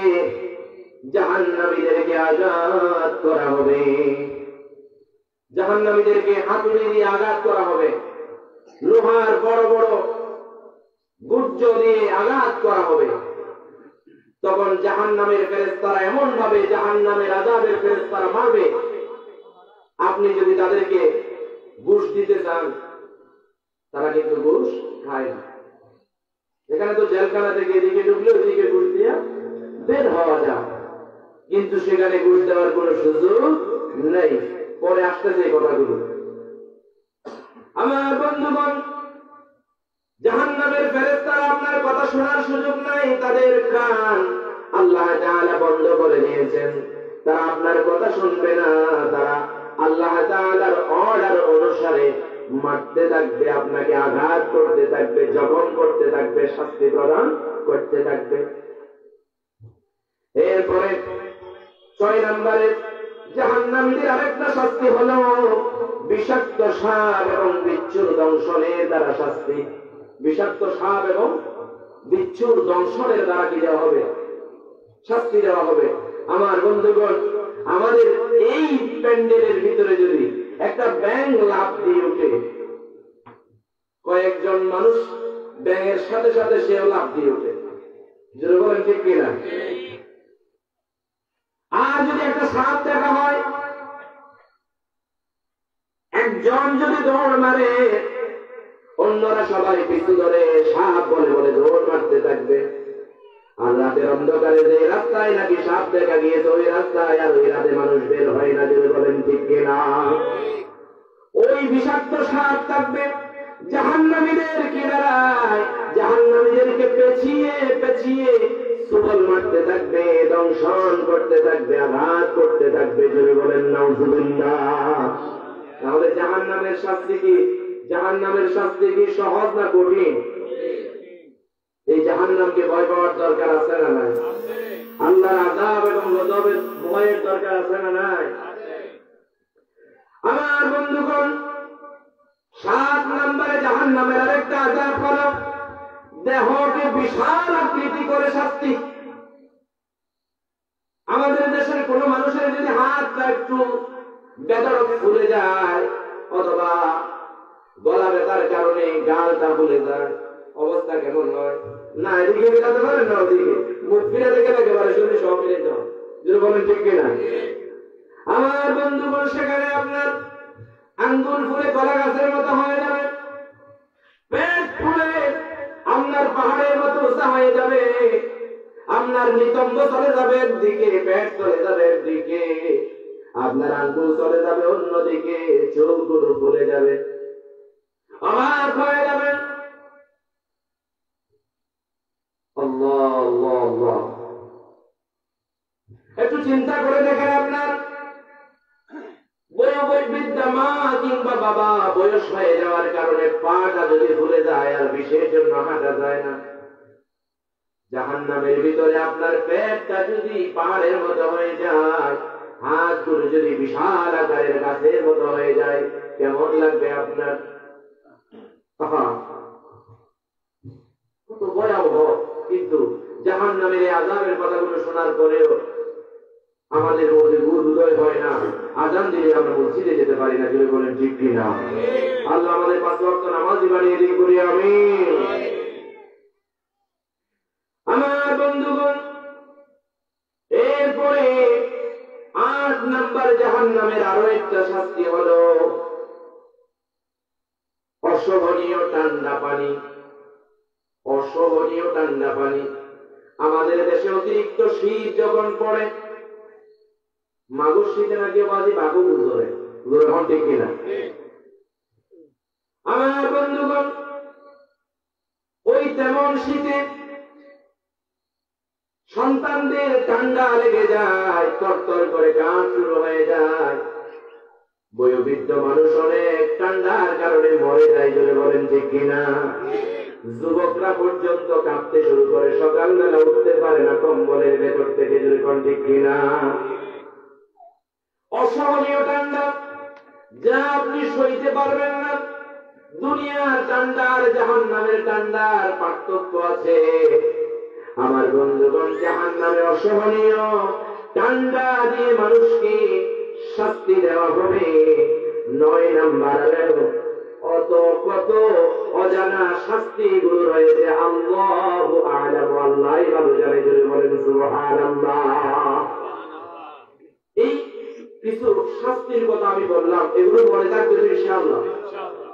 জাহান্নামীদেরকে আঘাত করা হবে। জাহান্নামীদেরকে হাতুড়ি দিয়ে আঘাত করা হবে, লোহার বড় বড় গুজ্জ দিয়ে আঘাত করা হবে। তখন জাহান্নামের ফেরেশতারা এমন ভাবে জাহান্নামের আযাবের ফেরেশতারা মারবে, আপনি যদি তাদেরকে ঘুষ দিতে চান, তারা কিন্তু ঘুষ খায় না। এখানে তো জেলখানা থেকে এদিকে ঢুকলে ওইদিকে ঘুষ দিয়া বের হওয়া যায়, কিন্তু সেখানে ঘুষ দেওয়ার কোন সুযোগ নেই। পরে আসতেছে এই কথাগুলো। আমার বন্ধুগণ, জাহান্নামের ফেরেশতারা আপনার কথা শোনার সুযোগ নাই, তাদের কান আল্লাহ তাআলা বন্ধ করে দিয়েছেন। তারা আপনার কথা শুনবে না, তারা আল্লাহ তাআলার অর্ডার অনুসারে মারতে থাকবে, আপনাকে আঘাত করতে থাকবে, জখম করতে থাকবে, শাস্তি প্রদান করতে থাকবে। এরপরে 6 নম্বরে জাহান্নামীদের আরেকটা শাস্তি হলো বিষাক্ত সাপ এবং বিচ্ছুর দংশনের দ্বারা শাস্তি। বিষাক্ত সাপ এবং বিচ্ছুর দংশনের দ্বারা কি দেওয়া হবে? শাস্তি দেওয়া হবে। আমার বন্ধুগণ, আমাদের এই প্যান্ডেলের ভিতরে যদি একটা ব্যাঙ লাফ দিয়ে উঠে, কয়েকজন মানুষ ব্যাঙের সাথে সাথে সেও লাফ দিয়ে উঠে, যদি বলেন ঠিক কিনা? আর যদি একটা সাপ দেখা হয়, একজন যদি দৌড় মারে, অন্যরা সবাই পিছু ধরে সাপ বলে বলে দৌড় মারতে থাকবে। আর রাতের অন্ধকারে যে রাস্তায় নাকি সাপ দেখা গিয়েছে, ওই রাস্তায় আর ওই রাতে মানুষ বের হয় না, যদি বলেন ঠিক কিনা? ওই বিষাক্ত সাপ থাকবে জাহান্নামীদের কিনারায়, জাহান্নামীদেরকে পেঁচিয়ে পেঁচিয়ে সুবল মারতে থাকবে, দংশন করতে থাকবে, আঘাত করতে থাকবে, যদি বলেন নাউজুবিল্লাহ। তাহলে জাহান্নামের শাস্তি কি? জাহান্নামের শাস্তি কি সহজ না কঠিন? এই জাহান্নামকে ভয় পাওয়ার দরকার আছে না নাই? আল্লাহর আযাব এবং গজবের ভয়ের দরকার আছে না নাই? আমার বন্ধুগণ, 7 নম্বরে জাহান্নামের আরেকটা আযাব হলো দেহকে বিশাল আকৃতি করে শাস্তি। আমাদের দেশের কোন মানুষের যদি হাতটা একটু বেদরক ফুলে যায়, অথবা গলা ব্যথার কারণে গালটা ফুলে যায়, অবস্থা কেমন হয়? না এদিকে মেলাতে পারেন না ওদিকে, মুখ ফিরে দেখে একেবারে শরীর সব মিলে যাও, যদি বলেন ঠিক কিনা? আমার বন্ধুগণ, সেখানে আপনার আঙ্গুল ফুলে কলা গাছের মতো হয়ে যাবে, পেট ফুলে আপনার পাহাড়ের মতো উঁচা হয়ে যাবে, আপনার নিতম্ব চলে যাবে একদিকে, পেট চলে যাবে একদিকে, আপনার আঙ্গুল চলে যাবে অন্যদিকে, চোখগুলো ফুলে যাবে, অবাক হয়ে যাবেন। আল্লাহ আল্লাহ আল্লাহ। একটু চিন্তা করে দেখেন, আপনার বৃদ্ধা মা কিংবা বাবা বয়স হয়ে যাওয়ার কারণে পাটা যদি ফুলে যায় আর বিশেষ জন্য হাঁটা যায় না, জাহান্নামের ভিতরে আপনার পেটটা যদি পাহাড়ের মতো হয়ে যায়, হাতগুলো যদি বিশাল আকারের গাছের মতো হয়ে যায়, কেমন লাগবে আপনার? কত ভয়াবহ। কিন্তু জাহান্নামের এই আযাবের কথাগুলো শোনার পরেও আমাদের মধ্যে উদয় হয় না, আযান দিলে আমরা মসজিদে যেতে পারি না, যদি বলেন ঠিক কিনা? আল্লাহ আমাদের 5 ওয়াক্ত নামাজি বানিয়ে দিন, করি আমিন। আমার বন্ধুগণ, এরপরে 8 নম্বর জাহান্নামের আরো একটা শাস্তি হলো অশোভনীয় ঠান্ডা পানি। অশোভনীয় ঠান্ডা পানি। আমাদের দেশে অতিরিক্ত শীত যখন পড়ে, মাগুর শীতে নাকি বাজি বাঘু ধরে, গ্রহণ ঠিক কিনা? আমার বন্ধুগণ, ওই তেমন শীতে সন্তানদের ঠান্ডা লেগে যায়, তরতর করে গান শুরু হয়ে যায়, বয়োবৃদ্ধ মানুষ অনেক ঠান্ডার কারণে মরে যায়, যদি বলেন ঠিক কিনা? যুবকরা পর্যন্ত কাঁপতে শুরু করে, সকালবেলা উঠতে পারে না কম্বলের ভেতর থেকে, যদি কোন ঠিক কিনা? অসহনীয় ঠান্ডা, যা আপনি সইতে পারবেন না। দুনিয়ার ঠান্ডার জাহান্নামের ঠান্ডার পার্থক্য আছে। আমার বন্ধুগণ, জাহান্নামে অসহনীয় ঠান্ডা দিয়ে মানুষকে শাস্তি দেওয়া হবে। 9 নাম্বার অত কত অজানা শাস্তি গুলো রয়েছে, আল্লাহু আ'লামু, আল্লাহই ভালো জানে, যদি বলেন সুবহানাল্লাহ। এই কিছু শাস্তির কথা আমি বললাম, এগুলো মনে থাকবে ইনশাআল্লাহ।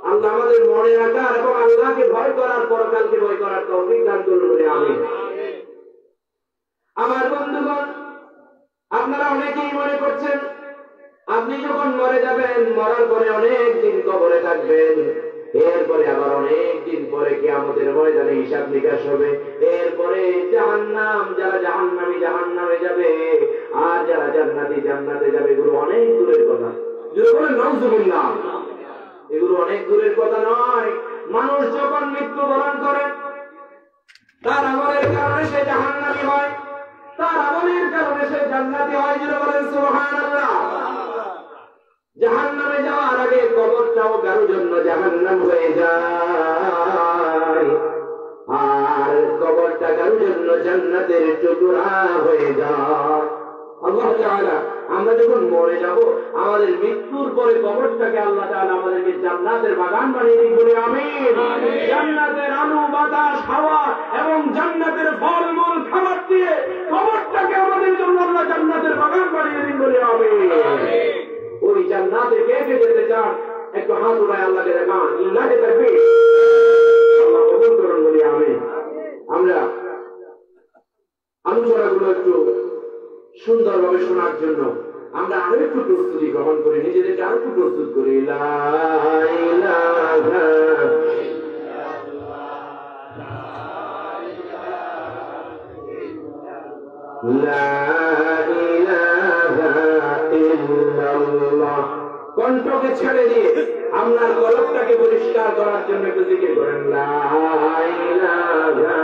আল্লাহ আমাদের মনে রাখার এবং আল্লাহকে ভয় করার, পরকালকে ভয় করার তৌফিক দান করুন, বলে আমিন। আমার বন্ধুগণ, আপনারা অনেকেই মনে করছেন আপনি যখন মরে যাবেন, মরার পরে অনেক দিন কবরে থাকবেন, এরপরে আবার অনেক দিন পরে কিয়ামতের ময়দানে হিসাব নিকাশ হবে। এরপরে জাহান্নাম, যারা জাহান্নামী জাহান্নামে যাবে, আর যারা জান্নাতি জান্নাতে যাবে। এগুলো অনেক দূরের কথা। যদি বলেন নাউযুবিল্লাহ, এগুলো অনেক দূরের কথা নয়। মানুষ যখন মৃত্যুবরণ করে তার আমলের কারণে সে জাহান্নামী হয়, তার আমলের কারণে সে জান্নাতি হয়। যদি বলেন সুবহানাল্লাহ। জাহান্নামে যাওয়ার আগে কবরটাও কারোর জন্য জাহান্নাম হয়ে যায়, আর কবরটা কারোর জন্য জান্নাতের টুকরা হয়ে যায়। আল্লাহ তাআলা আমরা যখন মরে যাব, আমাদের মৃত্যুর পরে কবরটাকে আল্লাহ তাআলা আমাদেরকে জান্নাতের বাগান বানিয়ে দিন, বলে আমিন। জান্নাতের আলো বাতাস হাওয়া এবং জান্নাতের ফলমূল খাবার দিয়ে কবরটাকে আমাদের জন্য আল্লাহ জান্নাতের বাগান বানিয়ে দিন, বলে আমিন। ওই জান্নাতে কে কে যেতে চান একটু হাত উঠায় আল্লাহকে দেখান। লিল্লাহি তাকবীর। আল্লাহ কবুল করুন, বলি আমিন। আমরা আলোচনাগুলো একটু সুন্দরভাবে শোনার জন্য আমরা আরো একটু প্রস্তুতি গ্রহণ করি, নিজেদেরকে আরো একটু প্রস্তুত করি। লা ইলাহা ইল্লাল্লাহ। কণ্ঠকে ছেড়ে দিয়ে আপনার গলাটাকে পরিষ্কার করার জন্য একটু জিকির করেন। লা ইলাহা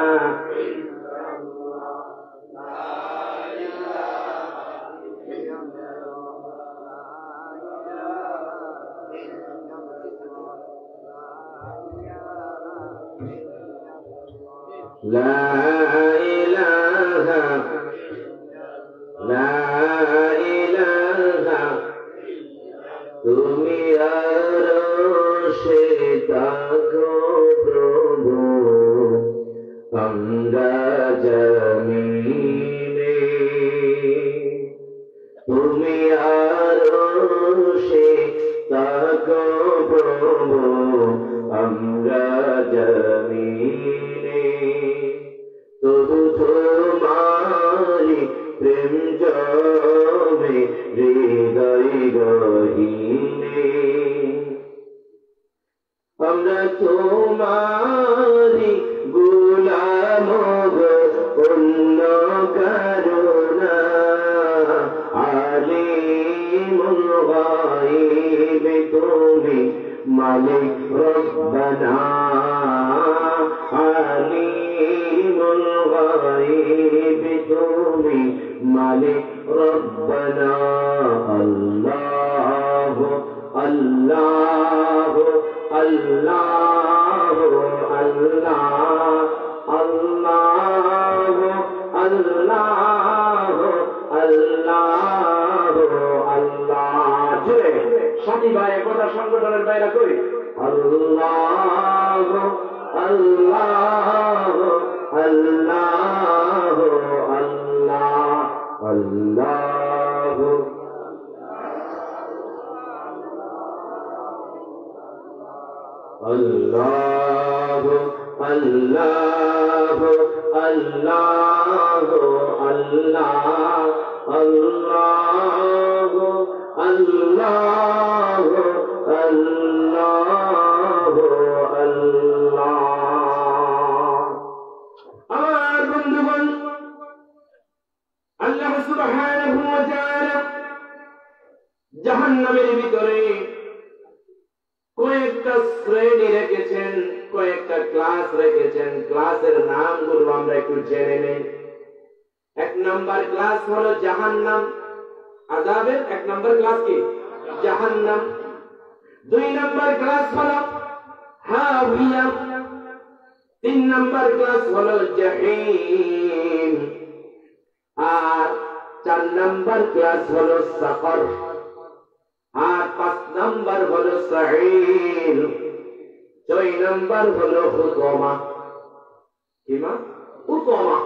লা ইলাহা লা ইলাহা। তুমি আরশে থাকো প্রভু, আমরা জমিনে। তুমি আরশে থাকো প্রভু, আমরা জমিনে। তবু তোমারি প্রেম জমে হৃদয় গহীনে। আমরা তোমারি গোলাম গো, অন্য কারো না। আলিমুল গায়ব তুমি মালিক রব্বানা। আলিমুল গায়ব তুমি মালিক রব্বানা। আল্লাহ আল্লাহ আল্লাহ আল্লাহ আল্লাহ আল্লাহ আল্লাহ আল্লাহ। জুড়ে সাথী ভাই কথা সংগঠনের বাইরে করি। আল্লাহ আল্লাহ আল্লাহ আল্লাহ আল্লাহ। আল্লাহ আল্লাহ আল্লাহ আল্লাহ আল্লাহ আল্লাহ আল্লাহ আল্লাহ। আমার বন্ধুগণ, আল্লাহ সুবহানাহু ওয়া তাআলা জাহান্নামের ভিতরে কয়েকটা শ্রেণী রেখেছেন, কয়েকটা ক্লাস রেখেছেন। ক্লাসের নামগুলো আমরা একটু জেনে নেই। এক নাম্বার ক্লাস হলো জাহান্নাম, আযাবের এক নাম্বার ক্লাস কি? জাহান্নাম। দুই নাম্বার ক্লাস হলো হাবিয়া। তিন নাম্বার ক্লাস হলো জাহিম। আর চার নাম্বার ক্লাস হলো সাকর। আর পাঁচ নাম্বার হলো সাঈর। ছয় নাম্বার হলো হুতমা। কি মা? হুতমা।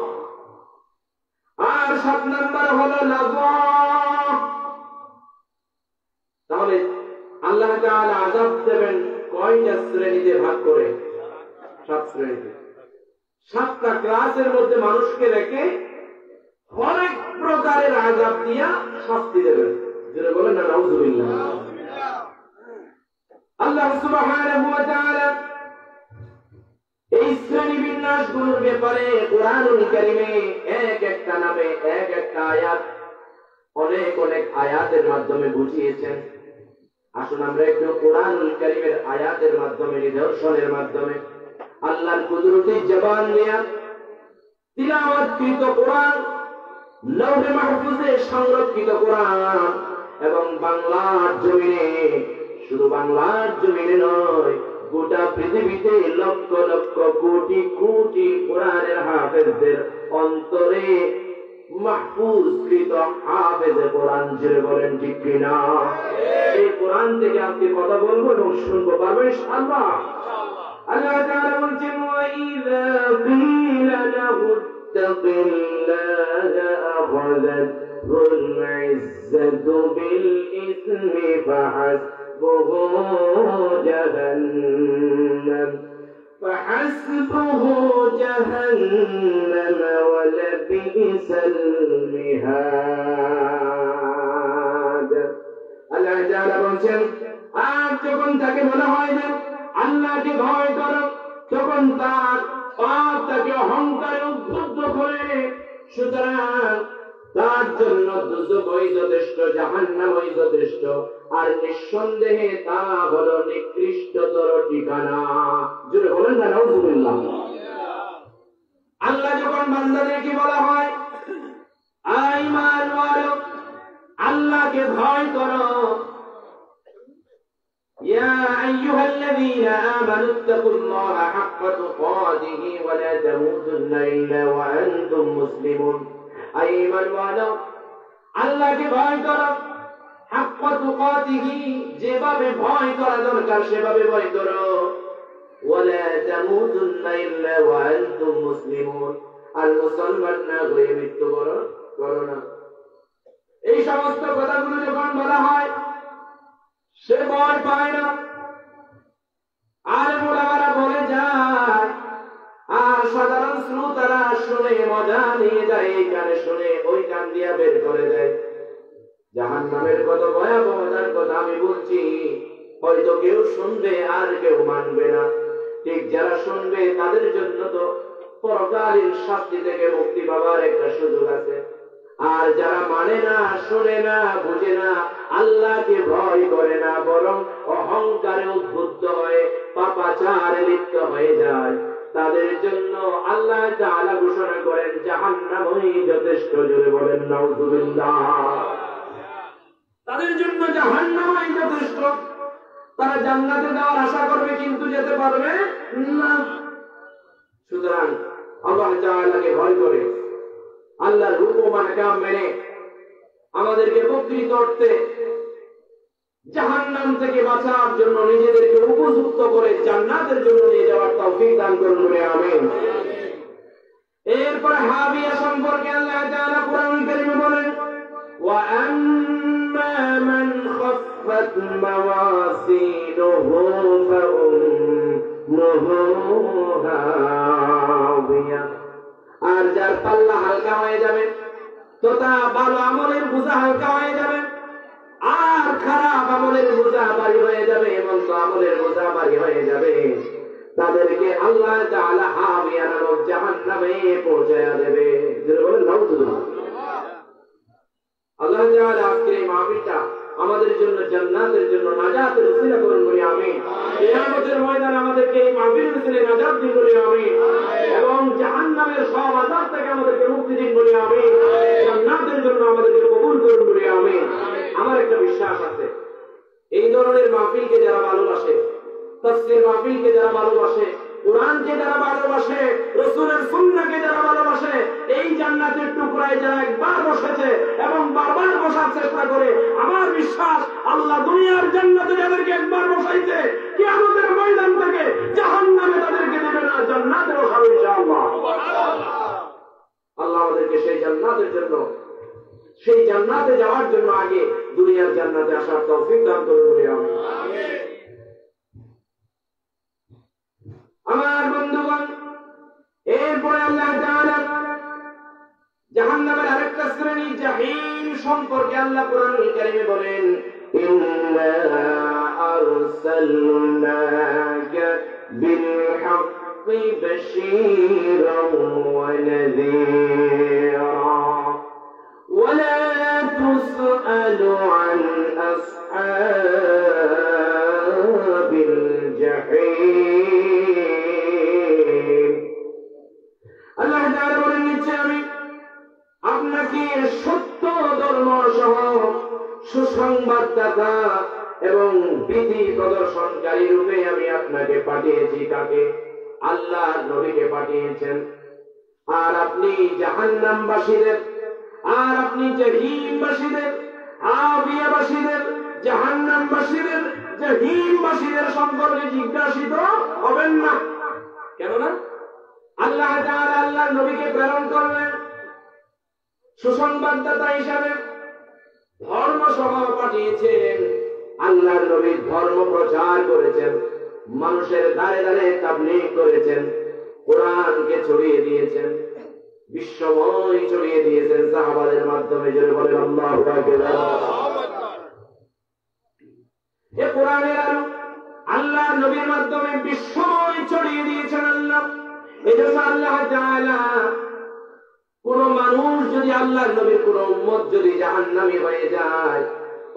আর সাত নাম্বার হলো লাযা। তাহলে আল্লাহ তাআলা আযাব দেবেন কয়টা শ্রেণীতে ভাগ করে? 7 শ্রেণীতে। 7টা ক্লাসের মধ্যে মানুষকে রেখে অনেক প্রকারের আযাব দিয়া শাস্তি দেবেন। যেটা বলেন না নাউযুবিল্লাহ। আল্লাহ সুবহানাহু ওয়া তাআলা এই শ্রেণী বিন্যাসগুলোর ব্যাপারে কুরআনুল কারীমে এক একটা নামে এক একটা আয়াত অনেক অনেক আয়াতের মাধ্যমে বুঝিয়েছেন। আসুন আমরা একটু কুরআনুল কারীমের আয়াতের মাধ্যমে, নিদর্শনের মাধ্যমে আল্লাহর কুদরতি জবান নিয়ে তিলাওয়াতকৃত কোরআন, লৌহে মাহফুজে সংরক্ষিত কোরআন এবং বাংলার জমিনে, শুধু বাংলার জমিনে নয়, গোটা পৃথিবীতে লক্ষ লক্ষ কোটি কোটি কোরআনের হাফেজদের অন্তরে মাহফুজকৃত হাফেজে কোরআন জুড়ে বলেন ঠিক কিনা? এই কোরআন থেকে আজকে কথা বলবো এবং শুনবো, পারবেন ইনশাআল্লাহ? আল্লাহ তাআলা বলছেন, ওয়াইযা ক্বিলা লাহু ইত্তাকিল্লাহা আখাযাতহুল ইজ্জাতু বিল ইসমি ফাহাসবুহু জাহান্নাম ওয়ালাবিসাল মিহাদ। আল্লাহ তাআলা বলছেন, আর যখন তাকে বলা হয় যে আল্লাহকে ভয় করো, তখন তার পাপ তাকে অহংকারে উদ্বুদ্ধ করে। সুতরাং তার জন্য দুজকই যথেষ্ট, জাহান্নামই যথেষ্ট, আর নিঃসন্দেহে তা হলো নিকৃষ্টতর ঠিকানা। জোরে বলেন না নাউযুবিল্লাহ। আল্লাহ যখন বান্দাদেরকে বলা হয় ঈমানওয়ালা আল্লাহকে ভয় করো, يا أيها الذين آمنوا اتقوا الله حق تقاته ولا تموتن إلا وأنتم مسلمون। أيمان والا আল্লাহকে ভয় করো, حق تقاته যেভাবে ভয় করা দরকার সেভাবে ভয় করো, ولا تموتن إلا وأنتم مسلمون, আর মুসলমান না হয়ে মৃত্যুবরণ করো না। এই সমস্ত কথাগুলো যখন বলা হয় সে ভয় পায় না, আর মোলামারা বলে যায়, আর সাধারণ শ্রোতারা শুনে মজা নিয়ে যায়, এই কানে শুনে ওই কান দিয়া বের করে দেয়। জাহান্নামের কত ভয়াবহতার কথা আমি বলছি, হয়তো কেউ শুনবে আর কেউ মানবে না। ঠিক যারা শুনবে তাদের জন্য তো পরকালীন শাস্তি থেকে মুক্তি পাবার একটা সুযোগ আছে, আর যারা মানে না, শুনে না, বুঝে না, আল্লাহকে ভয় করে না, বরং অহংকারে উদ্বুদ্ধ হয়ে পাপাচারে লিপ্ত হয়ে যায়, তাদের জন্য আল্লাহ তাআলা ঘোষণা করেন জাহান্নামই যথেষ্ট। জোরে বলেন নাউযুবিল্লাহ। তাদের জন্য জাহান্নামই যথেষ্ট। তারা জান্নাতে যাওয়ার আশা করবে কিন্তু যেতে পারবে না। সুতরাং আল্লাহ তাআলাকে ভয় করে আল্লাহর হুকুম আহকাম মেনে আমাদেরকে প্রকৃত অর্থে জাহান্নাম থেকে বাঁচার জন্য নিজেদেরকে উপযুক্ত করে জান্নাতের জন্য নিয়ে যাওয়ার তৌফিক দান করুন, আমিন। এরপর হাবিয়া সম্পর্কে আল্লাহ তাআলা কোরআনুল কারীমে বলেন, ওয়া আম্মা মান খাফফাত মাওয়াজিনুহু ফাউম্মুহু হাবিয়া, আর যার পাল্লা হালকা হয়ে যাবে তথা ভালো আমলের বোঝা হালকা হয়ে যাবে, আর খারাপ আমলের বোঝা ভারী হয়ে যাবে, মন্দ আমলের বোঝা ভারী হয়ে যাবে, তাদেরকে আল্লাহ তাআলা হাবিয়া নামক জাহান্নামে পৌঁছায়া দেবে। বলেন নাউযুবিল্লাহ। আল্লাহ তাআলা আজকের এই মাহফিলটা আমাদের জন্য জান্নাতের জন্য নাজাতের উসিলা করুন, বলি আমিন। কিয়ামতের ময়দানে আমাদেরকে এই মাহফিলের উসিলে নাজাত দিন, বলি আমিন। এবং জাহান্নামের সব আযাব থেকে আমাদেরকে মুক্তি দিন, বলি আমিন। জান্নাতের জন্য আমাদেরকে কবুল করুন, বলি আমিন। আমার একটা বিশ্বাস আছে, এই ধরনের মাহফিলকে যারা ভালোবাসে, তাফসীর মাহফিলকে যারা ভালোবাসে, কোরআনকে যারা ভালোবাসে, রাসূলের সুন্নাহকে যারা ভালোবাসে, এই জান্নাতের টুকরায় যারা একবার বসেছে এবং বারবার বসার চেষ্টা করে, আমার বিশ্বাস আল্লাহ দুনিয়ার জান্নাতে যাদেরকে একবার বসাইছে, কিয়ামতের ময়দান থেকে জাহান্নামে তাদেরকে দেবে না, জান্নাতে বসাবে ইনশাআল্লাহ। আল্লাহ আমাদেরকে সেই জান্নাতের জন্য, সেই জান্নাতে যাওয়ার জন্য আগে দুনিয়ার জান্নাতে আসার তৌফিক দান করুন, আমিন। আমার বন্ধুগণ, এরপরে আল্লাহ তাআলা জাহান্নামের আরেকটা শ্রেণী জাহিম সম্পর্কে আল্লাহ কোরআনুল কারীমে বলেন, ইন্না أرسلناك بالحق بشيرا ونذيرا ولا تسأل عن أصحاب الجحيم আল্লাহ তাআলা বলেন নিশ্চয় আমি আপনাকে সত্য ধর্ম সহ সুসংবাদদাতা এবং বিধি প্রদর্শনকারী রূপে আমি আপনাকে পাঠিয়েছি। কাকে? আল্লাহর নবীকে পাঠিয়েছেন। আর আপনি জাহান্নামবাসীদের, আর আপনি জাহিমবাসীদের, আবিয়াবাসীদের, জাহান্নামবাসীদের, জাহিমবাসীদের সম্পর্কে জিজ্ঞাসিত হবেন না। কেন না? আল্লাহ তাআলা আল্লাহর নবীকে প্রেরণ করলেন সুসংবাদদাতা হিসাবে, ধর্ম সহ পাঠিয়েছেন। আল্লাহর নবী ধর্ম প্রচার করেছেন, মানুষের দ্বারে দ্বারে তাবলীগ করেছেন, কোরআনকে ছড়িয়ে দিয়েছেন, বিশ্বময় ছড়িয়ে দিয়েছেন সাহাবাদের মাধ্যমে। জোরে বলেন আল্লাহু আকবার। এই কোরআনের আলো আল্লাহর নবীর মাধ্যমে বিশ্বময় ছড়িয়ে দিয়েছেন আল্লাহ। এজন্য আল্লাহ তাআলা কোন মানুষ যদি আল্লাহর নবীর কোন উম্মত যদি জাহান্নামী হয়ে যায়,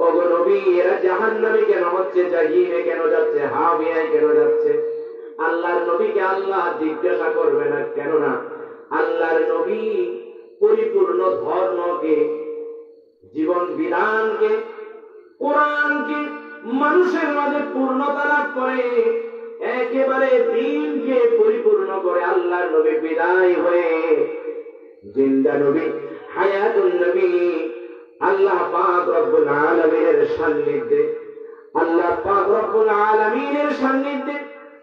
ওগো নবী এরা জাহান্নামী কেন হচ্ছে, জাহিমে কেন যাচ্ছে, হাবিয়ায় কেন যাচ্ছে, আল্লাহর নবীকে আল্লাহ জিজ্ঞাসা করবে না। কেন না? আল্লাহর নবী পরিপূর্ণ ধর্মকে, জীবন বিধানকে, কোরআনকে মানুষের মাঝে পূর্ণতা লাভ করে, একেবারে দ্বীনকে পরিপূর্ণ করে আল্লাহর নবী বিদায় হয়ে জিন্দা নবী, হায়াতুন নবী, আল্লাহ পাক রব্বুল আলামিনের সান্নিধ্যে, আল্লাহ পাক রব্বুল আলামিনের সান্নিধ্যে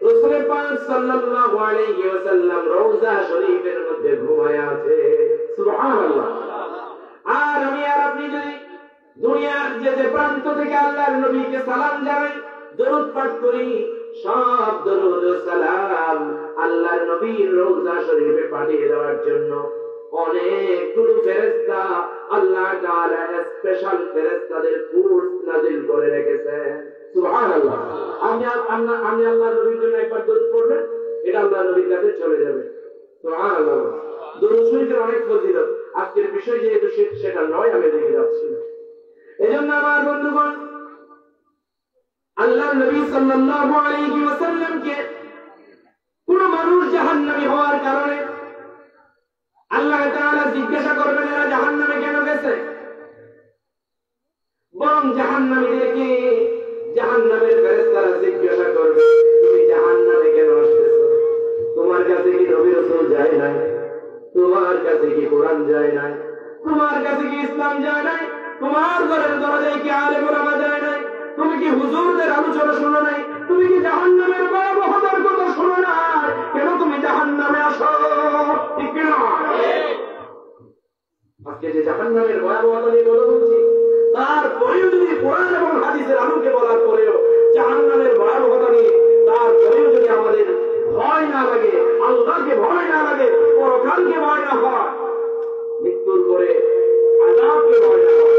রাসূল পাক সাল্লাল্লাহু আলাইহি ওয়াসাল্লাম রওজা শরীফের মধ্যে ঘুমায় আছে। সুবহানাল্লাহ। আর আমি আর আপনি যদি দুনিয়ার যে যে প্রান্ত থেকে আল্লাহর নবীকে সালাম জানাই, দরুদ পাঠ করি, সব দরুদ ও সালাম আল্লাহর নবীর রওজা শরীফে পাঠিয়ে দেওয়ার জন্য অনেকগুলো ফেরেশতা আল্লাহ তাআলা স্পেশাল ফেরেশতাদের ফোর্স নাযিল করে রেখেছেন। সুবহানাল্লাহ। আমি আল্লাহর নবীর জন্য একবার দরুদ পড়বেন, এটা আল্লাহর নবীর কাছে চলে যাবে। সুবহানাল্লাহ। দরুদ শরীফের অনেক ফজিলত, আজকের বিষয় যেহেতু সেটা নয়, আমি দেখে যাচ্ছি না। এজন্য আমার বন্ধুগণ, আল্লাহর নবী সাল্লাল্লাহু আলাইহি ওয়াসাল্লামকে কোন মানুষ জাহান্নামী হওয়ার কারণে আল্লাহ তাআলা জিজ্ঞাসা করবেন এরা জাহান্নামে কেন গেছে, বরং জাহান্নামীদেরকে জাহান্নামের ফেরেশতারা জিজ্ঞাসা করবে তুমি জাহান্নামে কেন আসতেছো? তোমার কাছে কি নবী রাসূল যায় নাই? তোমার কাছে কি কোরআন যায় নাই? তোমার কাছে কি ইসলাম যায় নাই? তোমার ঘরের দরজায় কি আলেম ওলামা যায় নাই? তুমি কি হুজুরদের আলোচনা শোনো নাই? তুমি কি জাহান্নামের ভয়াবহতার কথা শোনো নাই? কেন তুমি জাহান্নামে আসো? ঠিক না? আজকে যে জাহান্নামের ভয়াবহতা নিয়ে কথা বলছি, তারপরেও যদি কোরআন এবং হাদিসের আলোকে বলার পরেও জাহান্নামের ভয়াবহতা নিয়ে তারপরেও যদি আমাদের ভয় না লাগে, আল্লাহকে ভয় না লাগে, পরকালকে ভয় না হয়, মৃত্যুর পরে আযাবকে ভয় না হয়,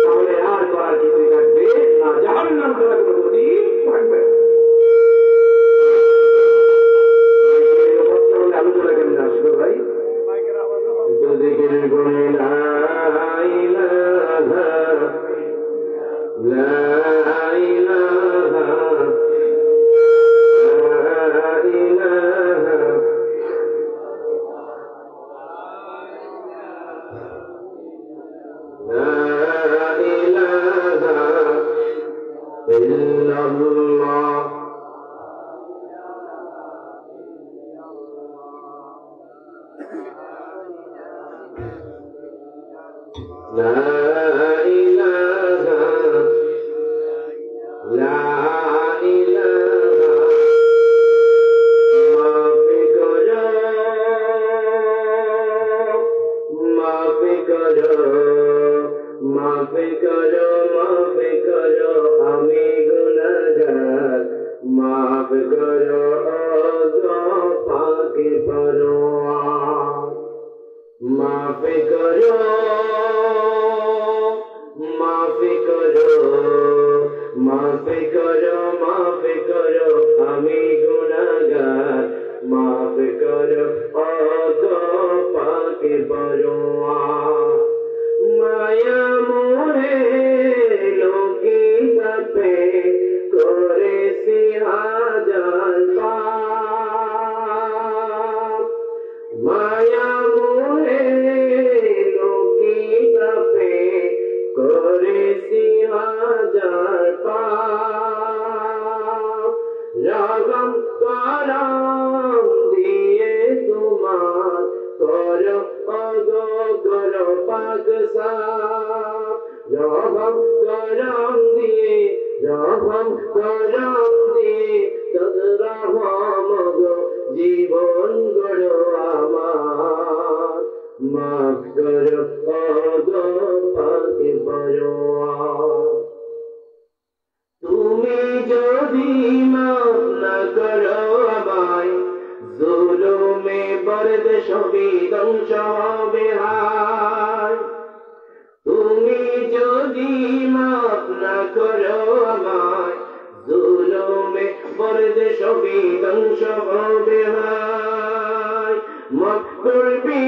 তাহলে আর করার কিছুই থাকবে না, জাহান্নাম করা কোনো গতি থাকবে। আলোচনা কেমন আসবে ভাই? জিকির করে লা ইলাহা লা ইলাহা লা ইলাহা লা ইলাহা ইল্লাল্লাহ لا إله لا إله মাফি করো মাফি করো মাফি করো মাফি করো আমি গুনাহগার মাফ করো পাকি করো মাফি করো মাফি করো মাফ করো আমি গুনাহগার, মাফ করো ওগো পাক পরওয়ার। মায়া মোহে লোকে তাপে করেছি হাজার পাপ, মায়া মোহে লোকে তাপে করেছি হাজার পাপ। রগম করম দিয়ে তোমার করো ওগো করো পাক সাফ। রগম করম দিয়ে রহম গো জীবন গড়ো আমার। মাফ করো ওগো পাক পরওয়ার। তুমি যদি মাফ না করো আমায়, জুলুমে বরদেশ বিধ্বংস হবে হায়। তুমি যদি মাফ না করো আমায়, জুলুমে বরদেশ বিধ্বংস হবে হায়। মাফ করবি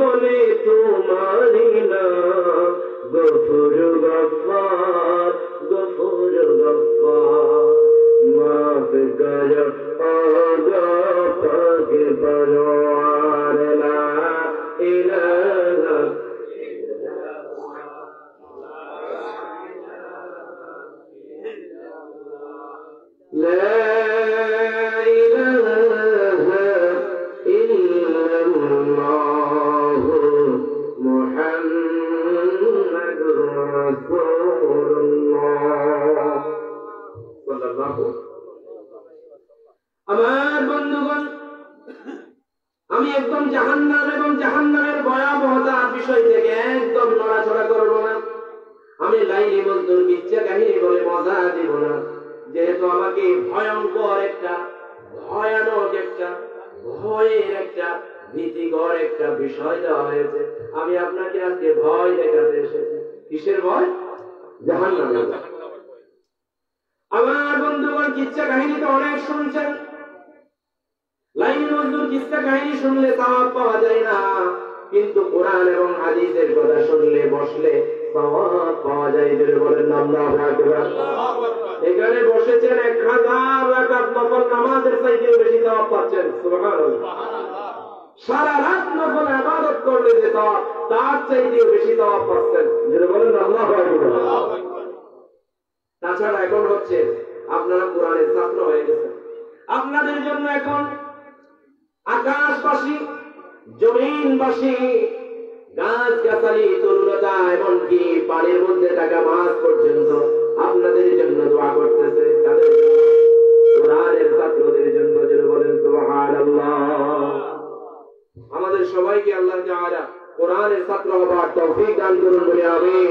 বলে তোমারি নাম গফুর গফফার, গফুর গফফার। মাফ করো ওগো পাক পরওয়ার। লা ইলাহা لا إله إلا الله محمد رسول الله صلى الله عليه وسلم। আমার বন্ধুগণ, আমি একদম জাহান্নাম এবং জাহান্নামের ভয়াবহতার বিষয় থেকে একদম নড়াচড়া করব না। আমি লাইলি মজনুর কিচ্ছা কাহিনী বলে মজা দিব না, যেহেতু আমাকে ভয়ঙ্কর একটা, ভয়ানক একটা, ভয়ের একটা, ভীতিকর একটা বিষয় দেওয়া হয়েছে। আমি আপনাকে আজকে ভয় দেখাতে এসেছি। কিসের ভয়? জাহান্নামের ভয়। আমার বন্ধুগণ, কিচ্ছা কাহিনী তো অনেক শুনছেন। লাইলি মজনুর কিচ্ছা কাহিনী শুনলে সওয়াব পাওয়া যায় না, কিন্তু কোরআন এবং হাদিসের কথা শুনলে বসলে সওয়াব পাওয়া যায়। বলেন আল্লাহু আকবার। এখানে বসেছেন 1000 রাকাত নফল নামাজের চাইতেও বেশি সওয়াব পাচ্ছেন। সুবহানাল্লাহ। সারা রাত নফল ইবাদত করলে যে সওয়াব, তার চাইতেও বেশি সওয়াব পাচ্ছেন। বলেন আল্লাহু আকবার। তাছাড়া এখন হচ্ছে আপনারা কোরআনের ছাত্র হয়ে গেছেন। আপনাদের জন্য এখন আকাশবাসী, জমিনবাসী, গাছ গাছালি, তরুলতা, এমনকি পানির মধ্যে থাকা মাছ পর্যন্ত আপনাদের জন্য দোয়া করতেছে। তাদের কোরআনের ছাত্রদের জন্য যেন বলেন সুবহানাল্লাহ। আমাদের সবাইকে আল্লাহ তাআলা কোরআনের ছাত্র হবার তৌফিক দান করুন বলে আমিন।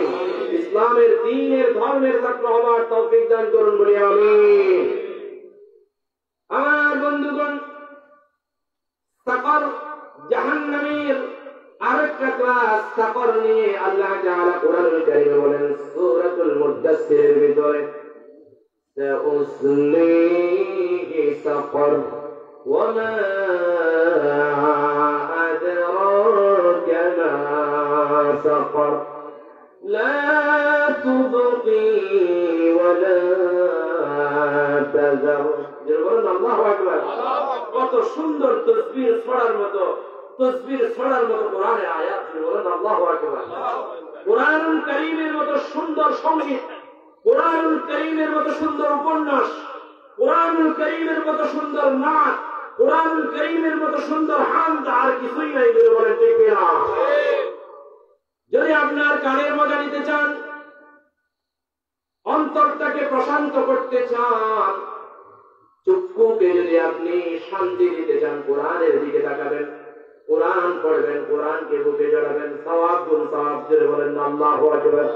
ইসলামের দ্বীনের ধর্মের ছাত্র হবার তৌফিক দান করুন বলে আমিন। আমার বন্ধুগণ, সাকর, জাহান্নামের আরেকটা ক্লাস সাকর নিয়ে আল্লাহ তাআলা কোরআনুল কারীমে বলেন সূরাতুল মুদ্দাসসিরের ভিতরে, সাউসলিহি সাকর ওয়া মা আদরাকা মা সাকর লা তুবকি ওয়া লা তাযার। আল্লাহু আকবার। কত সুন্দর তাসবিহ ছড়ার মতো, তাসবিহ ছড়ার মতো কোরআনের আয়াত। বলেন আল্লাহু আকবার। কোরআনুল কারীমের মতো সুন্দর সংগীত, কোরআনুল কারীমের মতো সুন্দর উপন্যাস, কোরআনুল কারীমের মতো সুন্দর নাচ, কোরআনুল কারীমের মতো সুন্দর হামদ আর কিছুই নাই। বলেন ঠিক না? যদি আপনার কানের মজা নিতে চান, অন্তরটাকে প্রশান্ত করতে চান, চক্ষুকে যদি আপনি শান্তি দিতে চান, কোরআনের দিকে তাকাবেন, কোরআন পড়বেন, কোরআনকে বুকে জড়াবেন, সওয়াব গুণ সওয়াব। জোরে বলেন আল্লাহু আকবার।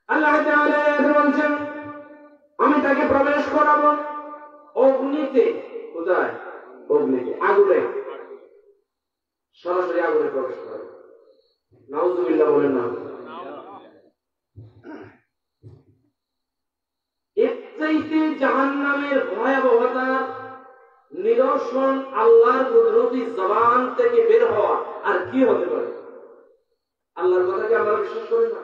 আল্লাহ তাআলা বলেন, আমি তাকে প্রবেশ করাবো অগ্নিতে। কোথায়? অগ্নিতে, আগুনে, সরাসরি আগুনে প্রবেশ করাবো। নাউযুবিল্লাহ বলেন না। জাহান্নামের ভয়াবহতা নিদর্শন আল্লাহর কুদরতি জবান থেকে বের হওয়া আর কি হতে পারে? আল্লাহর কথাকে আমরা বিশ্বাস করি না।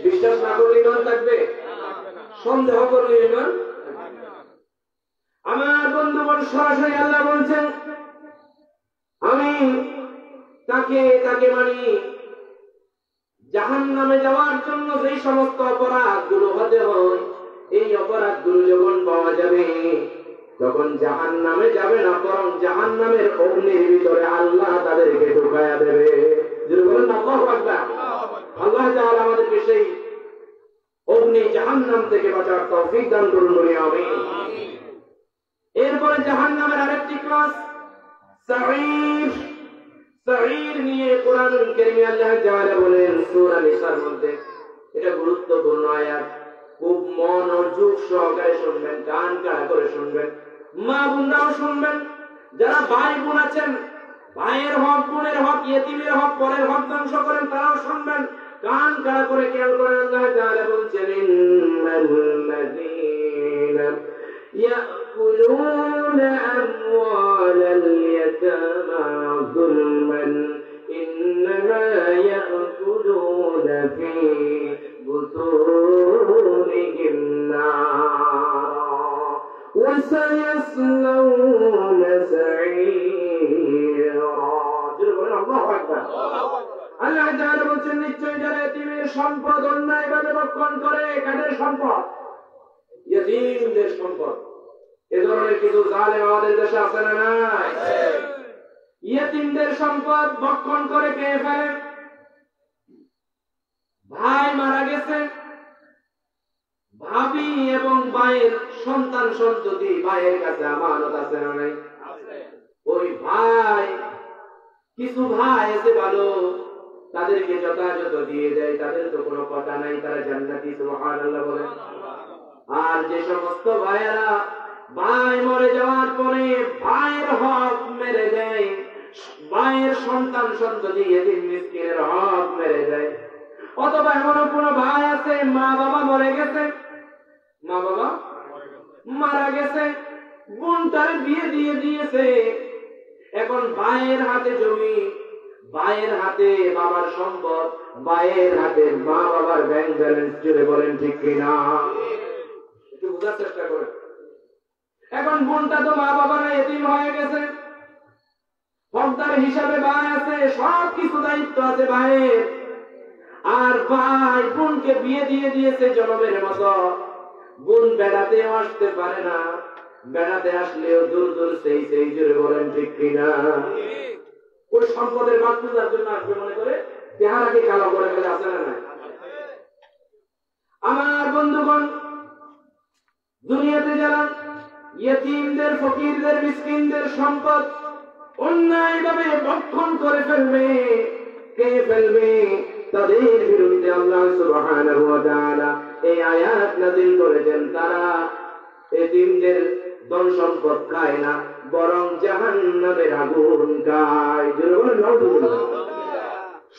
বিশ্বাস না করলে ঈমান থাকবে, সন্দেহ করলে ঈমান। আমার বন্ধুগণ, সরাসরি আল্লাহ বলছেন আমি তাকে মানি জাহান্নামে যাওয়ার জন্য যে সমস্ত অপরাধগুলো হতে হয়, এই অপরাধগুলো যখন পাওয়া যাবে তখন জাহান্নামে যাবে না, বরং জাহান্নামের অগ্নির ভিতরে আল্লাহ তাদেরকে ঢুকায়া দেবে। যদি বলেন আল্লাহু আকবার। আল্লাহ তাআলা আমাদেরকে সেই অগ্নি জাহান্নাম থেকে বাঁচার তৌফিক দান করুন, বলি আমিন। এরপরে জাহান্নামের আরেকটি ক্লাস সাঈর। সাঈর নিয়ে কোরআনুল কারীমে আল্লাহ তাআলা বলেন সূরা নিসার মধ্যে, এটা গুরুত্বপূর্ণ আয়াত, খুব মনোযোগ সহকারে শুনবেন, কান খাড়া করে শুনবেন, মা বোনরাও শুনবেন, যারা ভাই বোন আছেন, ভাইয়ের হক, বোনের হক, ইয়েতিমের হক, পরের হক ধ্বংস করেন, তারাও শুনবেন, কান খাড়া করে খেয়াল করেন। আল্লাহ তাআলা বলছেন ইন্নাল্লাযীনা ইয়াকুলুনা আমওয়ালাল ইয়াতামা যুলমান ইন্নামা ইয়াকুলুনা ফী বুতুনিহিম নার ওয়া সায়াসলাউনা সাঈরা। আল্লাহু আকবার। আল্লাহ তাআলা বলেন নিশ্চয়ই যারা ইতিমের সম্পদ অন্যায়ভাবে ভক্ষণ করে, কাদের সম্পদ? ইতিমদের সম্পদ। এ ধরনের কিছু জালেম আমাদের দেশে আছে না নাই? ইতিমদের সম্পদ ভক্ষণ করে খেয়ে ফেলে। ভাই মারা গেছে, ভাবি এবং ভাইয়ের সন্তান সন্ততি ভাইয়ের কাছে আমানত আছে না নাই? ওই ভাই, কিছু ভাই আছে ভালো, তাদেরকে যথাযথ দিয়ে দেয়, তাদের তো কোনো কথা নাই, তারা জান্নাতি, সুবহানাল্লাহ বলেন। আর যে সমস্ত ভাইয়েরা ভাই মরে যাওয়ার পরে ভাইয়ের হক মেরে দেয়, ভাইয়ের সন্তান সন্ততি এতিম মিসকিনের হক মেরে দেয়, অথবা এমন কোন ভাই আছে মা বাবা মরে গেছে, মা বাবা মারা গেছে, বোনটার বিয়ে দিয়ে দিয়েছে, এখন ভাইয়ের হাতে জমি, ভাইয়ের হাতে বাবার সম্পদ, ভাইয়ের হাতে মা বাবার ব্যাংক ব্যালেন্স, জুড়ে বলেন ঠিক কিনা? একটু বোঝার চেষ্টা করেন। এখন বোনটা তো মা বাবা না, এতিম হয়ে গেছে, হকদার হিসাবে ভাই আছে, সব কিছু দায়িত্ব আছে ভাইয়ের, আর ভাই বোনকে বিয়ে দিয়ে দিয়েছে জনমের মতো। বোন বেড়াতেও আসতে পারে না, বেড়াতে আসলেও দূর দূর সেই জুড়ে বলেন ঠিক কিনা? ওই সম্পদের ভাগ পূজার জন্য আসবে মনে করে চেহারাকে কালো করে ফেলে, আছে না নাই? আমার বন্ধুগণ, দুনিয়াতে যারা ইয়েতিমদের, ফকিরদের, মিসকিনদের সম্পদ অন্যায়ভাবে ভক্ষণ করে ফেলবে, খেয়ে ফেলবে, তাদের বিরুদ্ধে আল্লাহ সুবহানাহু ওয়া তাআলা এই আয়াত নাযিল করেছেন। তারা এতিমদের ধন সম্পদ খায় না, বরং জাহান্নামের আগুন খায়। জোরে বলেন নাউযুবিল্লাহ।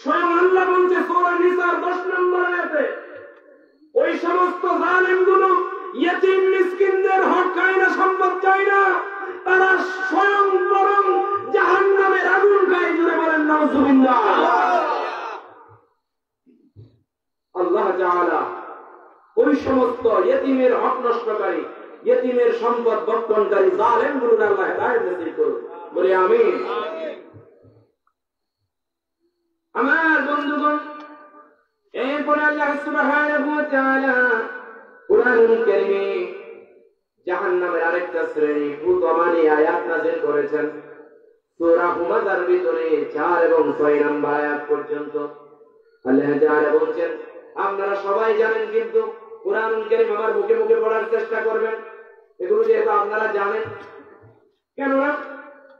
স্বয়ং আল্লাহ বলছে সূরা নিসার 10 নম্বর আয়াতে, ওই সমস্ত জালেমগুলো ইয়েতিম মিসকিনদের হক খায় না, সম্পদ চায় না, তারা স্বয়ং বরং জাহান্নামের আগুন খায়। জোরে বলেন নাউযুবিল্লাহ। আল্লাহ তাআলা ওই সমস্ত ইয়েতিমের হক নষ্টকারী, ইয়েতিমের সম্পদ ভক্ষণকারী জালেমগুলোর আল্লাহ হেদায়েত নসিব করুন, বলি আমিন। আমার বন্ধুগণ, এরপরে আল্লাহ সুবহানাহু ওয়া তাআলা কুরআনুল কারীমে জাহান্নামের আরেকটা শ্রেণী ভূতমানি আয়াত নাযিল করেছেন। সূরা হুমাযার ভিতরে 4 এবং 6 নম্বর আয়াত পর্যন্ত আল্লাহ তাআলা বলেন, আপনারা সবাই জানেন, কিন্তু কুরআনুল কারীম আমার মুখে মুখে পড়ার চেষ্টা করবেন, এগুলো যেহেতু আপনারা জানেন। কেননা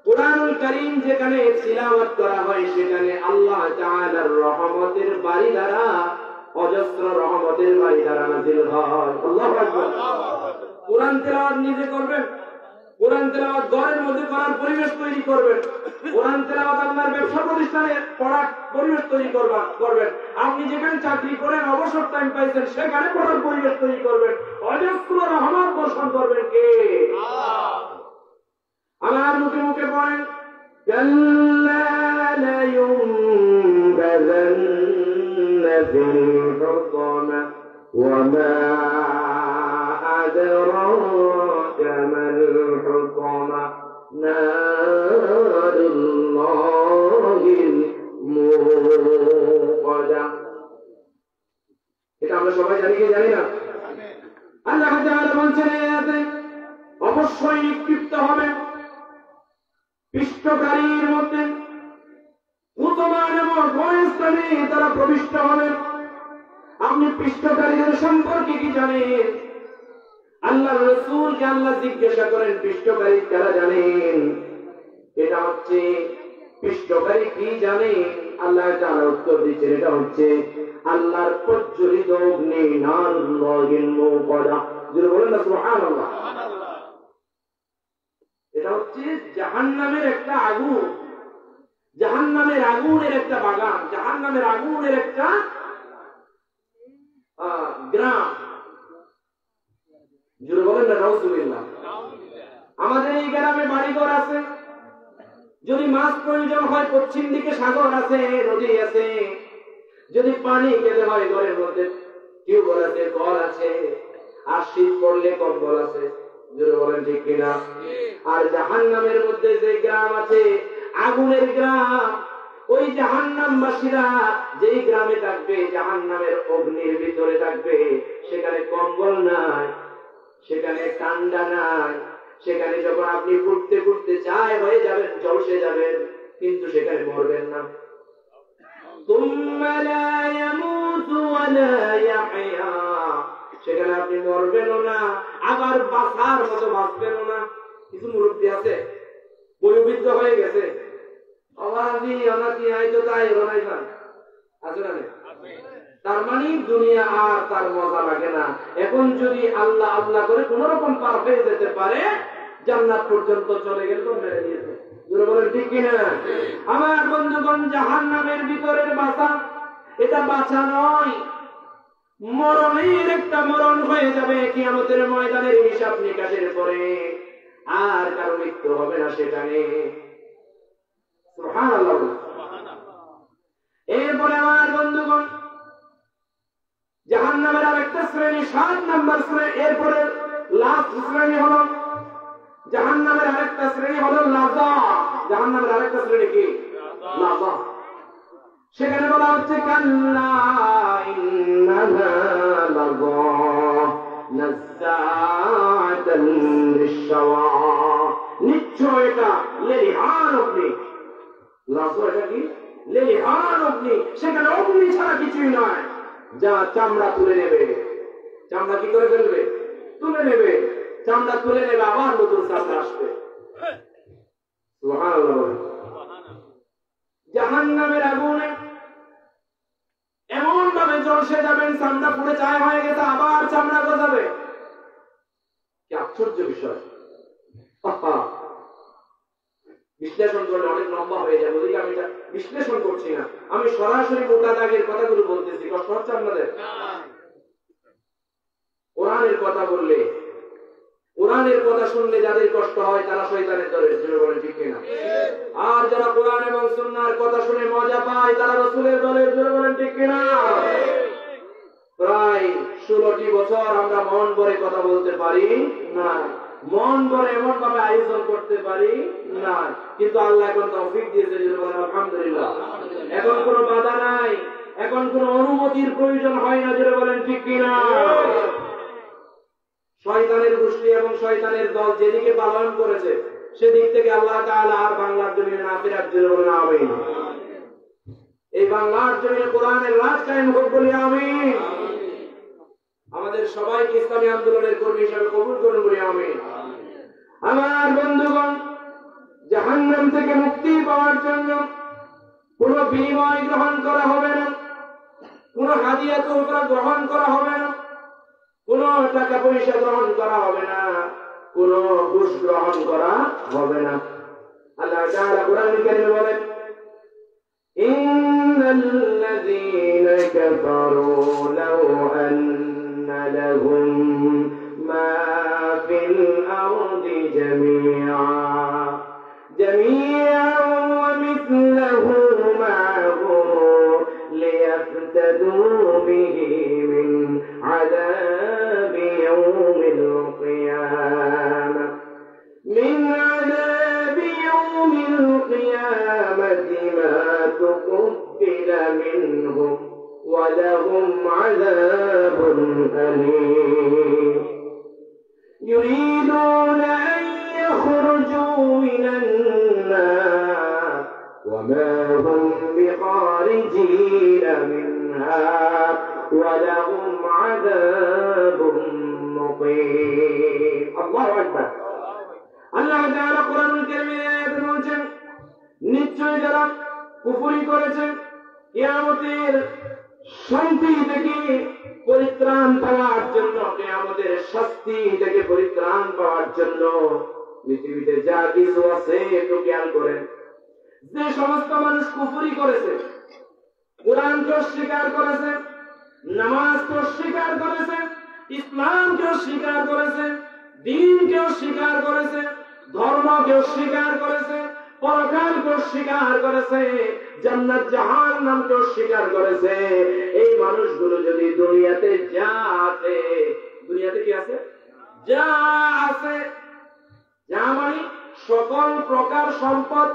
কুরআনুল কারীম যেখানে তিলাওয়াত করা হয়, সেখানে আল্লাহ তাআলার রহমতের বাড়ি দ্বারা, অজস্র রহমতের বাড়ি দ্বারা নাযিল হয়। আল্লাহু আকবার। কুরআন তেলাওয়াত নিজে করবেন, কোরআন তেলাওয়াত ঘরের মধ্যে করার পরিবেশ তৈরি করবেন। কোরআন তেলাওয়াত আপনার ব্যবসা প্রতিষ্ঠানে পড়ার পরিবেশ তৈরি করবেন। আপনি যেখানে চাকরি করেন, অবসর টাইম পাইছেন, সেখানে পড়ার পরিবেশ তৈরি করবেন। অজস্র রহমত বর্ষণ করবেন কে? আমার মুখে মুখে পড়েন, كلا لينبذن في الحطمة وما أدراك ما الحطمة نار الله الموقدة। এটা আমরা সবাই জানি কি জানি না? আল্লাহ তাআলা বলছেন আয়াতে অবশ্যই নিক্ষিপ্ত হবে পৃষ্ঠকারীর মধ্যে, মুসলমান এবং ফিলিস্তিনি তারা প্রবিষ্ট হবে। আপনি পৃষ্ঠকারীদের সম্পর্কে কি জানেন? আল্লাহ রাসূলকে আল্লাহ জিজ্ঞাসা করেন পৃষ্ঠকারী কারা জানেন? এটা হচ্ছে পৃষ্ঠকারী কি জানে? আল্লাহ তাআলা উত্তর দিচ্ছেন এটা হচ্ছে আল্লাহর প্রজ্বলিত অগ্নি, নারুল্লাহিল মুকাদ্দাস। যারা বলেন না সুবহানাল্লাহ। এটা হচ্ছে জাহান্নামের একটা আগুন, জাহান্নামের আগুনের একটা বাগান, জাহান্নামের আগুনের একটা গ্রাম। যারা বলেন না নাউযুবিল্লাহ। আমাদের এই গ্রামে বাড়িঘর আছে, যদি মাছ প্রয়োজন হয় পশ্চিম দিকে সাগর আছে, নদী আছে, যদি পানি খেতে হয় ঘরের মধ্যে টিউবওয়েল আছে, কল আছে, আর শীত পড়লে কম্বল আছে। যারা বলেন ঠিক কিনা? আর জাহান্নামের মধ্যে যে গ্রাম আছে, আগুনের গ্রাম, ওই জাহান্নামবাসীরা যেই গ্রামে থাকবে, জাহান্নামের অগ্নির ভিতরে থাকবে, সেখানে কম্বল নাই, সেখানে ঠান্ডা নাই, সেখানে যখন আপনি ফুটতে ফুটতে চায় হয়ে যাবেন, ঝলসে যাবেন, কিন্তু সেখানে মরবেন না। তুম্মা লা ইয়ামুতু ওয়া লা ইয়াহইয়া, সেখানে আপনি মরবেনও না, আবার বাঁচার মতো বাঁচবেনও না। কিছু মুরব্বী আছে বয়োবৃদ্ধ হয়ে গেছে, অভাবী অনাথি আইতো তাই বানাইবেন, আছে না? তার মানে দুনিয়া আর তার মজা লাগে না। এখন যদি আল্লাহ আল্লাহ করে কোন রকম পার হয়ে যেতে পারে, জান্নাত পর্যন্ত চলে গেলে তো মেরে দিয়েছে। বলেন ঠিক কিনা? আমার বন্ধুগণ, জাহান্নামের ভিতরের বাঁচা, এটা বাঁচা নয়, মরণের একটা মরণ হয়ে যাবে। কিয়ামতের ময়দানের হিসাব নিকাশের পরে আর কারো মৃত্যু হবে না সেখানে। সুবহানাল্লাহ। এরপরে আমার বন্ধুগণ, জাহান্নামের আরেকটা শ্রেণী, 7 নম্বর শ্রেণী, এরপরে লাস্ট শ্রেণী হলো জাহান্নামের আরেকটা শ্রেণী হলো লাযা। জাহান্নামের আরেকটা শ্রেণী কি? লাযা। সেখানে বলা হচ্ছে কাল্লা ইন্নাহা লাযা নাযাআতান লিশ-শাওয়া, নিশ্চয় এটা লেলিহান অগ্নি। লাযা এটা কি? লেলিহান অগ্নি। সেখানে অগ্নি ছাড়া কিছুই নয়, যা চামড়া তুলে নেবে। চামড়া কি করে ফেলবে? তুলে নেবে। চামড়া তুলে নেবে, আবার নতুন চামড়া আসবে। সুবহানাল্লাহ। জাহান্নামের আগুনে এমন ভাবে জ্বলসে যাবেন, চামড়া পুড়ে ছাই হয়ে গেছে, আবার চামড়া গজাবে। কি আশ্চর্য বিষয়! বিশ্লেষণ করলে অনেক লম্বা হয়ে যাবে, ওদিকে আমি বিশ্লেষণ করছি না, আমি সরাসরি মোটা দাগের কথাগুলো বলতেছি। কষ্ট হচ্ছে আপনাদের? কোরআনের কথা বললে, কোরআনের কথা শুনলে যাদের কষ্ট হয় তারা শয়তানের দলের, জন্য বলেন ঠিক কিনা? আর যারা কোরআন এবং সুন্নাহর কথা শুনে মজা পায় তারা রাসূলের দলের, জন্য বলেন ঠিক কিনা? প্রায় 16টি বছর আমরা মন ভরে কথা বলতে পারি না, মন ভরে এমন ভাবে আয়োজন করতে পারি না, কিন্তু আল্লাহ এখন তৌফিক দিয়েছে, জন্য বলেন আলহামদুলিল্লাহ। এখন কোনো বাধা নাই, এখন কোনো অনুমতির প্রয়োজন হয় না, জন্য বলেন ঠিক কিনা? শয়তানের গোষ্ঠী এবং শয়তানের দল যেদিকে পালন করেছে, সেদিক থেকে আল্লাহ তাআলা আর বাংলার জমিনে না ফেরার, জন্য বলেন আমিন। এই বাংলার জমিনে কোরআনের রাজ কায়েম হোক বলি আমিন। আমাদের সবাইকে ইসলামী আন্দোলনের কর্মী হিসেবে কবুল করুন বলি আমিন। আমার বন্ধুগণ, জাহান্নাম থেকে মুক্তি পাওয়ার জন্য কোনো বিনিময় গ্রহণ করা হবে না, কোনো হাদিয়া তোহফা গ্রহণ করা হবে না, কোন টাকা পয়সা গ্রহণ করা হবে না। কোনো ঘুষ গ্রহণ করা হবে না। আল্লাহ তাআলা কোরআনুল কারীমে বলেন, ইন্নাল্লাযীনা কাফারু লাউ আন্না লাহুম মা ফিল আরদি জামিআন ওয়া মিথলুহু মা'হু লিয়াফতাদু বিহি মিন আযাবি ইয়াউমিল কিয়ামাহ ما تقبل منهم ولهم عذاب أليم يريدون أن يخرجوا من النار وما هم بخارجين منها ولهم عذاب مقيم الله أكبر আল্লাহ তাআলা কোরআনুল কারীমে বলেছেন, নিশ্চয় যারা কুফরি করেছে কিয়ামতের শান্তি থেকে পরিত্রাণ পাওয়ার জন্য, কিয়ামতের শাস্তি থেকে পরিত্রাণ পাওয়ার জন্য পৃথিবীতে যা কিছু আছে একটু খেয়াল করেন। যে সমস্ত মানুষ কুফরি করেছে, কোরআনকে অস্বীকার করেছে, নামাজকে অস্বীকার করেছে, ইসলামকে অস্বীকার করেছে, দ্বীনকে অস্বীকার করেছে, ধর্মকে অস্বীকার করেছে, পরকালকে অস্বীকার করেছে, জান্নাত জাহান্নামকে অস্বীকার করেছে, এই মানুষগুলো যদি দুনিয়াতে যা আছে, দুনিয়াতে কি আছে? যা আছে, যা মানে সকল প্রকার সম্পদ,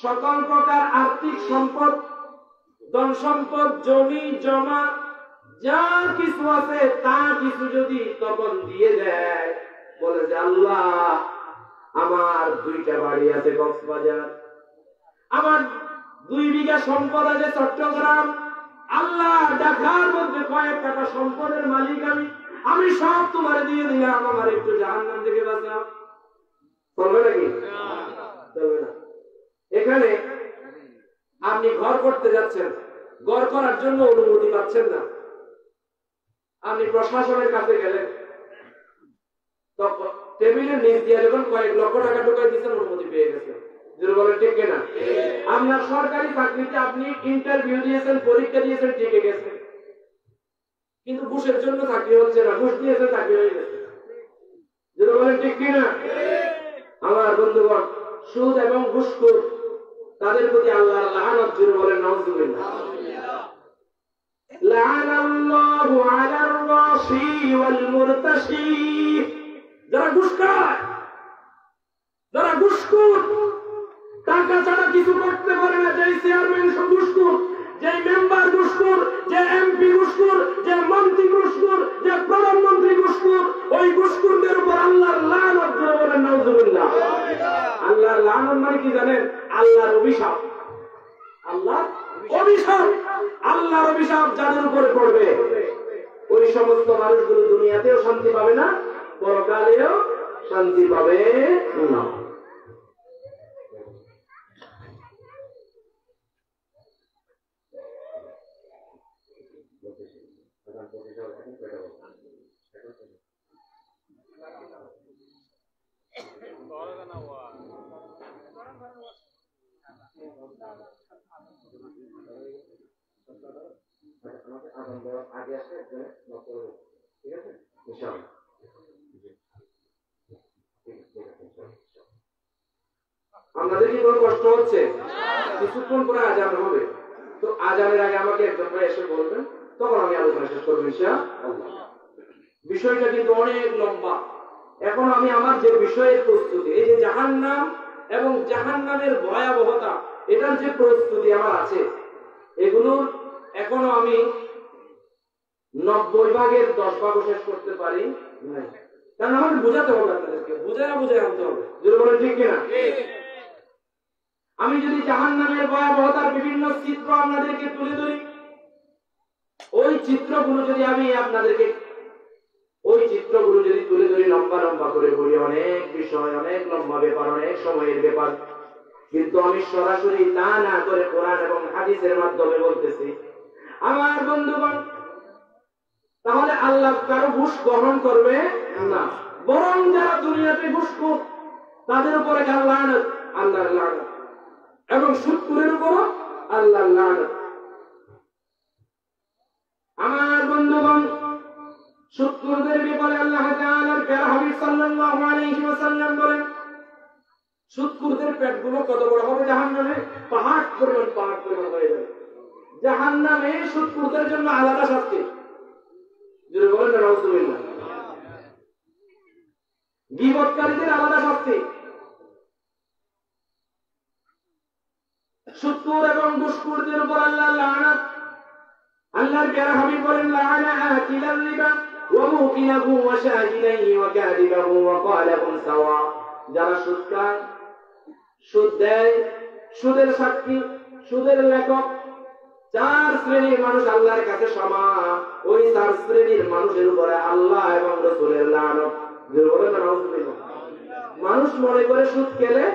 সকল প্রকার আর্থিক সম্পদ, ধন সম্পদ, জমি জমা, যা কিছু আছে তা কিছু যদি তখন দিয়ে দেয়, বলে যে আল্লাহ আমার 2টা বাড়ি আছে কক্সবাজার, আমার 2 বিঘা সম্পদ আছে চট্টগ্রাম, আল্লাহ ঢাকার মধ্যে কয়েক টাকা সম্পদের মালিক আমি সব তোমার দিয়ে দিলাম, আমার একটু জাহান্নাম থেকে বাঁচাও। চলবে নাকি? চলবে না। এখানে আপনি ঘর করতে যাচ্ছেন, ঘর করার জন্য অনুমতি পাচ্ছেন না, আপনি প্রশাসনের কাছে গেলেন, টেবিলের নিচ দিয়ে যখন কয়েক লক্ষ টাকা ঢুকাই দিচ্ছেন, অনুমতি পেয়ে গেছেন। যদি বলেন ঠিক কিনা? আপনার সরকারি চাকরিতে আপনি ইন্টারভিউ দিয়েছেন, পরীক্ষা দিয়েছেন, টিকে গেছেন, কিন্তু ঘুষের জন্য চাকরি হচ্ছে না, ঘুষ দিয়েছেন চাকরি হয়ে গেছে। যদি বলেন ঠিক কিনা? আমার বন্ধুগণ, সুদ এবং ঘুষখোর তাদের প্রতি আল্লাহর লানত, যদি বলেন নাউযুবিল্লাহ। লা'নাল্লাহু আলার রাশি ওয়াল মুরতাশি, যারা ঘুষ খায়, যারা ঘুষখোর, টাকা ছাড়া কিছু করতে পারে না, যে চেয়ারম্যান সব ঘুষখোর, যে মেম্বার ঘুষখোর, যে এমপি ঘুষখোর, যে মন্ত্রী ঘুষখোর, যে প্রধানমন্ত্রী ঘুষখোর, ওই ঘুষখোরদের উপর আল্লাহর লানত, জোরে বলেন নাউযুবিল্লাহ। আল্লাহর লানত মানে কি জানেন? আল্লাহর অভিশাপ। আল্লাহর অভিশাপ, আল্লাহর অভিশাপ যাদের উপরে পড়বে, ওই সমস্ত মানুষগুলো দুনিয়াতেও শান্তি পাবে না, পরকালেও শান্তি পাবে না। আগে আসে ঠিক আছে, ইনশাআল্লাহ। আপনাদের কি কোনো কষ্ট হচ্ছে? কিছুক্ষণ পরে আজান হবে, তো আজানের আগে আমাকে একজন ভাই এসে বলবেন, তখন আমি আলোচনা শেষ করবো ইনশাআল্লাহ। বিষয়টা কিন্তু অনেক লম্বা। এখন আমি আমার যে বিষয়ের প্রস্তুতি, এই যে জাহান্নাম এবং জাহান্নামের ভয়াবহতা, এটার যে প্রস্তুতি আমার আছে, এগুলোর এখনো আমি 90 ভাগের 10 ভাগও শেষ করতে পারি নাই, কারণ আমাকে বুঝাতে হবে, আপনাদেরকে বুঝায় আনতে হবে। যদি বলেন ঠিক কিনা? আমি যদি জাহান্নামের ভয়াবহতার বিভিন্ন চিত্র আপনাদেরকে তুলে ধরি, ওই চিত্রগুলো যদি আমি আপনাদেরকে তুলে ধরি, লম্বা লম্বা করে বলি, অনেক বিষয়, অনেক লম্বা ব্যাপার, অনেক সময়ের ব্যাপার, কিন্তু আমি সরাসরি তা না করে কোরআন এবং হাদিসের মাধ্যমে বলতেছি। আমার বন্ধুগণ, তাহলে আল্লাহ কারো ঘুষ গ্রহণ করবে না। বরং যারা দুনিয়াতে ঘুষখোর তাদের উপরে কার লানত? আল্লাহর লানত। এবং সুদখোরের উপর আল্লাহর লানত। আমার বন্ধুগণ, সুদখোরদের ব্যাপারে আল্লাহ তাআলার প্যারা হাবিব সাল্লাল্লাহু আলাইহি ওয়াসাল্লাম বলেন, সুদখোরদের পেটগুলো কত বড় হবে জাহান্নামে? পাহাড় পরিমাণ হয়ে যাবে। জাহান্নামে সুদখোরদের জন্য আলাদা শাস্তি। জোরে বলেন না নাউযুবিল্লাহ। গীবতকারীদের আলাদা শাস্তি। সুদখোর এবং ঘুষখোরদের উপর আল্লাহর লানত। আল্লাহর প্যারা হাবিব বলেন, লাআনা আকিলার রিবা ওয়া মুকিলাহু ওয়া শাহিদাইহি ওয়া কাযিবাহু ওয়া ক্বালাহুম সাওয়া। যারা সুদ খায়, সুদ দেয়, সুদের সাক্ষী, সুদের লেখক, 4 শ্রেণীর মানুষ আল্লাহর কাছে সমান। ওই 4 শ্রেণীর মানুষের উপরে আল্লাহ এবং রাসূলের লানত। মানুষ মনে করে সুদ খেলে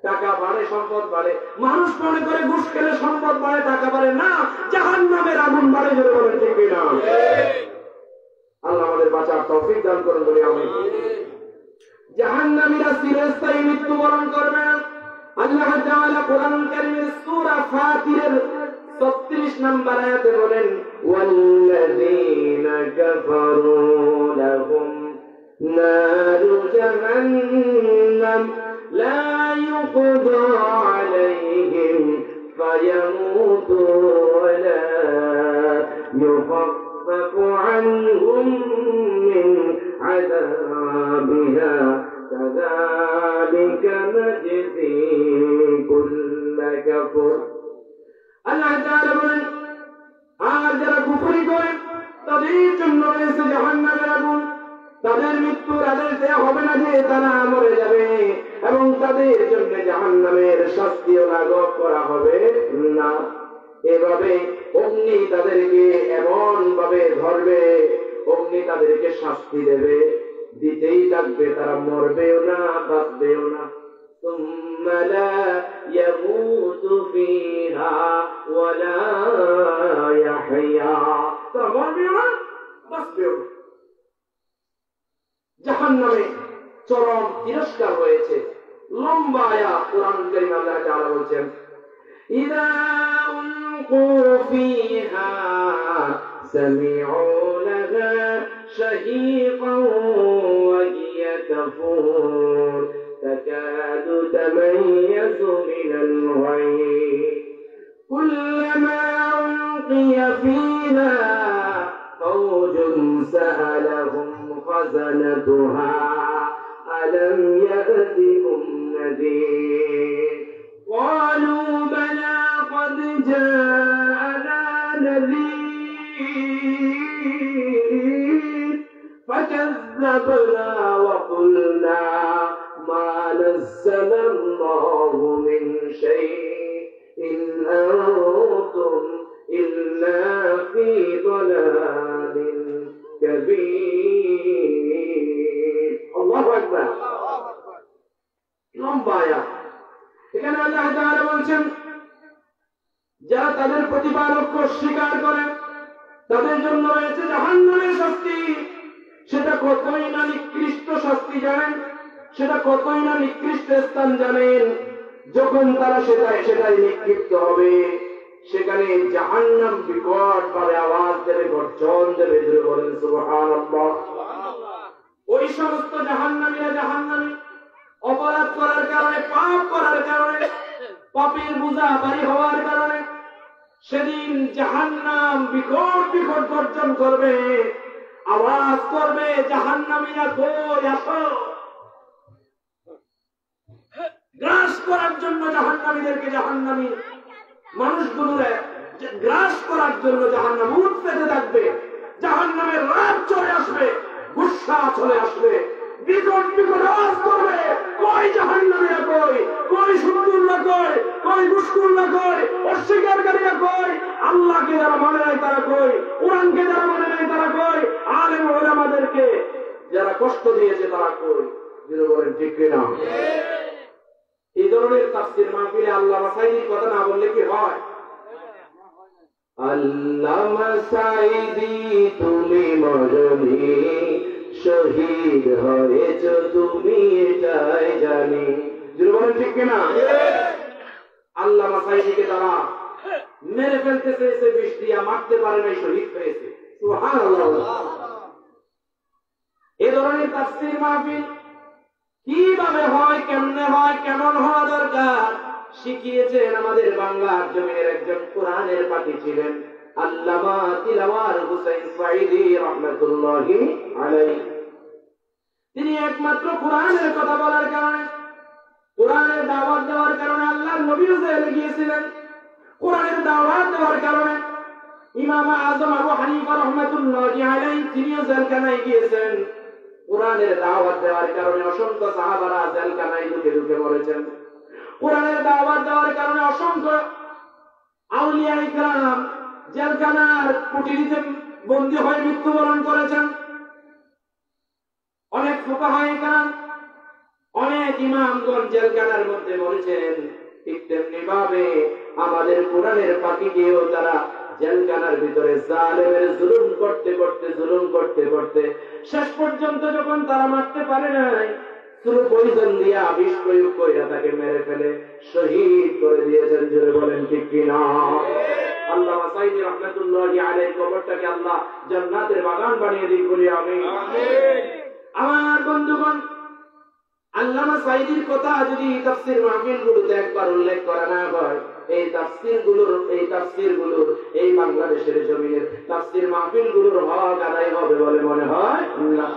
টাকা বাড়ে, সম্পদ বাড়ে। মানুষ মনে করে ঘুষ খেলে সম্পদ বাড়ে, টাকা বাড়ে না, জাহান্নামের আগুন বাড়ে। জোরে বলেন ঠিক না? আল্লাহ আমাদের বাঁচার তৌফিক দান করুন বলে আমি। জাহান্নামীরা চিরস্থায়ী মৃত্যুবরণ করবে। আল্লাহ তাআলা কোরআনুল কারীমের সূরা ফাতিরের 36 নম্বর আয়াতে বলেন, ওয়াল্লাযীনা কাফারু লাহুম নারু জাহান্নাম লা ইউকদা আলাইহিম ফায়ামুতু ওয়া লা ইউখাফফাফু আনহুম মিন আযাবিহা কাযালিকা নাজজি কুল্লা কাফুর। আল্লাহ তাআলা বলেন, আর যারা কুফরি করে তাদের জন্য রয়েছে জাহান্নামের আগুন। তাদের মৃত্যুর আদেশ দেওয়া হবে না যে তারা মরে যাবে, এবং তাদের জন্য জাহান্নামের শাস্তিও লাঘব করা হবে না। এভাবে অগ্নি তাদেরকে এমন ভাবে ধরবে, অগ্নি তাদেরকে শাস্তি দেবে, দিতেই থাকবে, তারা মরবেও না, বাঁচবেও না। ثم لا يموت فيها ولا يحيا। তারা মরবেও না, বাঁচবেও না। জাহান্নামে চরম তিরস্কার রয়েছে। লম্বা আয়াত কোরআনুল কারীম আল্লাহ তাআলা বলেন, ইযা উলকু ফিহা সামিউ লাহা শাহীকান ওয়া হিয়া তাফুর তাকাদু তামাইয়াজু মিনাল গায়ব কুল্লামা উলকিয়া ফিহা ফাওজুন সাআলাহুম خزنتها ألم يأتكم نذير قالوا بلى قد جاءنا نذير فكذبنا وقلنا ما نزل الله من شيء إن أنتم إلا في ضلال كبير। الله أكبر। লম্বা আয়াত। এখানে আল্লাহ তাআলা বলেন, যারা তাদের প্রতিপালককে অস্বীকার করে তাদের জন্য রয়েছে জাহান্নামের শাস্তি। সেটা কতই না নিকৃষ্ট শাস্তি জানেন, সেটা কতই না নিকৃষ্ট স্থান জানেন। যখন তারা সেটাই নিক্ষিপ্ত হবে, সেখানে জাহান্নাম বিকট ভাবে আওয়াজ দেবে, গর্জন দেবে। বলেন সুবহানাল্লাহ। ওই সমস্ত জাহান্নামীরা জাহান্নামী অপরাধ করার কারণে, পাপ করার কারণে, পাপের বোঝা ভারী হওয়ার কারণে সেদিন জাহান্নাম বিকট বিকট গর্জন করবে, আওয়াজ করবে, জাহান্নামীরা কই আসো। গ্রাস করার জন্য জাহান্নামীদেরকে, জাহান্নামী মানুষগুলোরে গ্রাস করার জন্য জাহান্নাম উঠ পেতে থাকবে। জাহান্নামের রাত চলে আসবে, গুসা চলে আসবে, বিকট বিকট আওয়াজ করবে, কই জাহান্নামীরা কই, কই সুদখোররা কই, কই ঘুষখোররা কই, অস্বীকারীরা কই, আল্লাহকে যারা মানে নাই তারা কই, কোরআনকে যারা মানে নাই তারা কই, আলেম ওলামাদেরকে যারা কষ্ট দিয়েছে তারা কই। যিনি বলেন ঠিক কিনা? এই ধরনের তাফসীর মাহফিলে আল্লামা সাঈদীর কথা না বললে কি হয়? আল্লামা সাঈদী তুমি মরণী শহীদ হয়েছ তুমি এটাই জানি। যদি বলেন ঠিক কিনা? আল্লামা সাঈদীকে তারা মেরে ফেলতে চেয়েছে, বিষ দিয়া মারতে পারে নাই, শহীদ হয়েছে। সুবহানাল্লাহ। এ ধরনের তাফসীর মাহফিল কিভাবে হয়, কেমনে হয়, কেমন হওয়া দরকার শিখিয়েছেন আমাদের বাংলার জমির একজন কোরআনের পাখি ছিলেন আল্লামা তিলাওয়ার হুসাইন সাঈদী রাহমাতুল্লাহি আলাইহি। তিনি একমাত্র কোরআনের কথা বলার কারণে, কোরআনের দাওয়াত দেওয়ার কারণে আল্লাহর নবীও জেলে গিয়েছিলেন। কোরআনের দাওয়াত দেওয়ার কারণে ইমাম আযম আবু হানিফা রাহমাতুল্লাহি আলাইহি তিনিও জেলখানায় গিয়েছেন। কোরআনের দাওয়াত দেওয়ার কারণে অসংখ্য সাহাবারা জেলখানায় ঢুকে ঢুকে মরেছেন। কোরআনের দাওয়াত দেওয়ার কারণে অসংখ্য আউলিয়া ইকরাম জেলখানার কুটিরিতে বন্দী হয়ে মৃত্যুবরণ করেছেন। অনেক ফুকাহা ইকরাম, অনেক ইমামগণ জেলখানার মধ্যে মরেছেন। ঠিক তেমনি ভাবে আমাদের কোরআনের পাখিকেও তারা জেলখানার ভিতরে জালেমের জুলুম করতে করতে শেষ পর্যন্ত যখন তারা মারতে পারে নাই, শুধু পয়জন দিয়া বিষ প্রয়োগ করে তাকে মেরে ফেলে শহীদ করে দিয়েছেন। জোরে বলেন ঠিক কিনা? আল্লামা সাঈদী রাহমাতুল্লাহি আলাইহি কবরটাকে আল্লাহ জান্নাতের বাগান বানিয়ে দিক বলি আমিন। আমার বন্ধুগণ, আল্লামা সাঈদীর কথা যদি তাফসীর মাহফিলগুলোতে একবার উল্লেখ করা না হয়, এই তাফসীরগুলোর এই বাংলাদেশের জমিনের তাফসীর মাহফিলগুলোর হক আদায় হবে বলে মনে হয় না।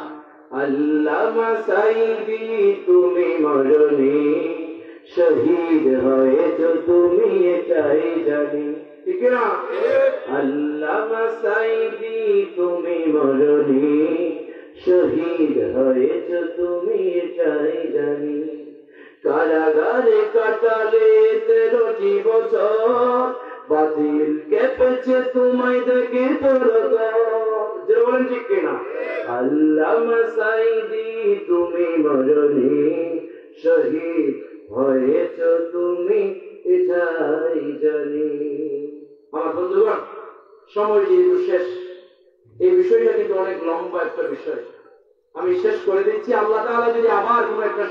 আল্লামা সাঈদী তুমি মরনি, শহীদ হয়েছ তুমি এটাই জানি। ঠিক না? আল্লামা সাঈদী তুমি মরনি, শহীদ হয়েছ তুমি এটাই জানি। কারাগারে কাটালে 13টি বছর, বাতিল কেঁপেছে তোমায় দেখে তোর বলেন ঠিক কিনা? আল্লামা সাঈদী তুমি মরনি, শহীদ হয়েছ তুমি এটাই জানি। আমার বন্ধুগণ, সময় যেহেতু শেষ, এই বিষয়টা কিন্তু অনেক লম্বা একটা বিষয়, আমি শেষ করে দিচ্ছি। আল্লাহ তাআলা যদি আবার কোন একটা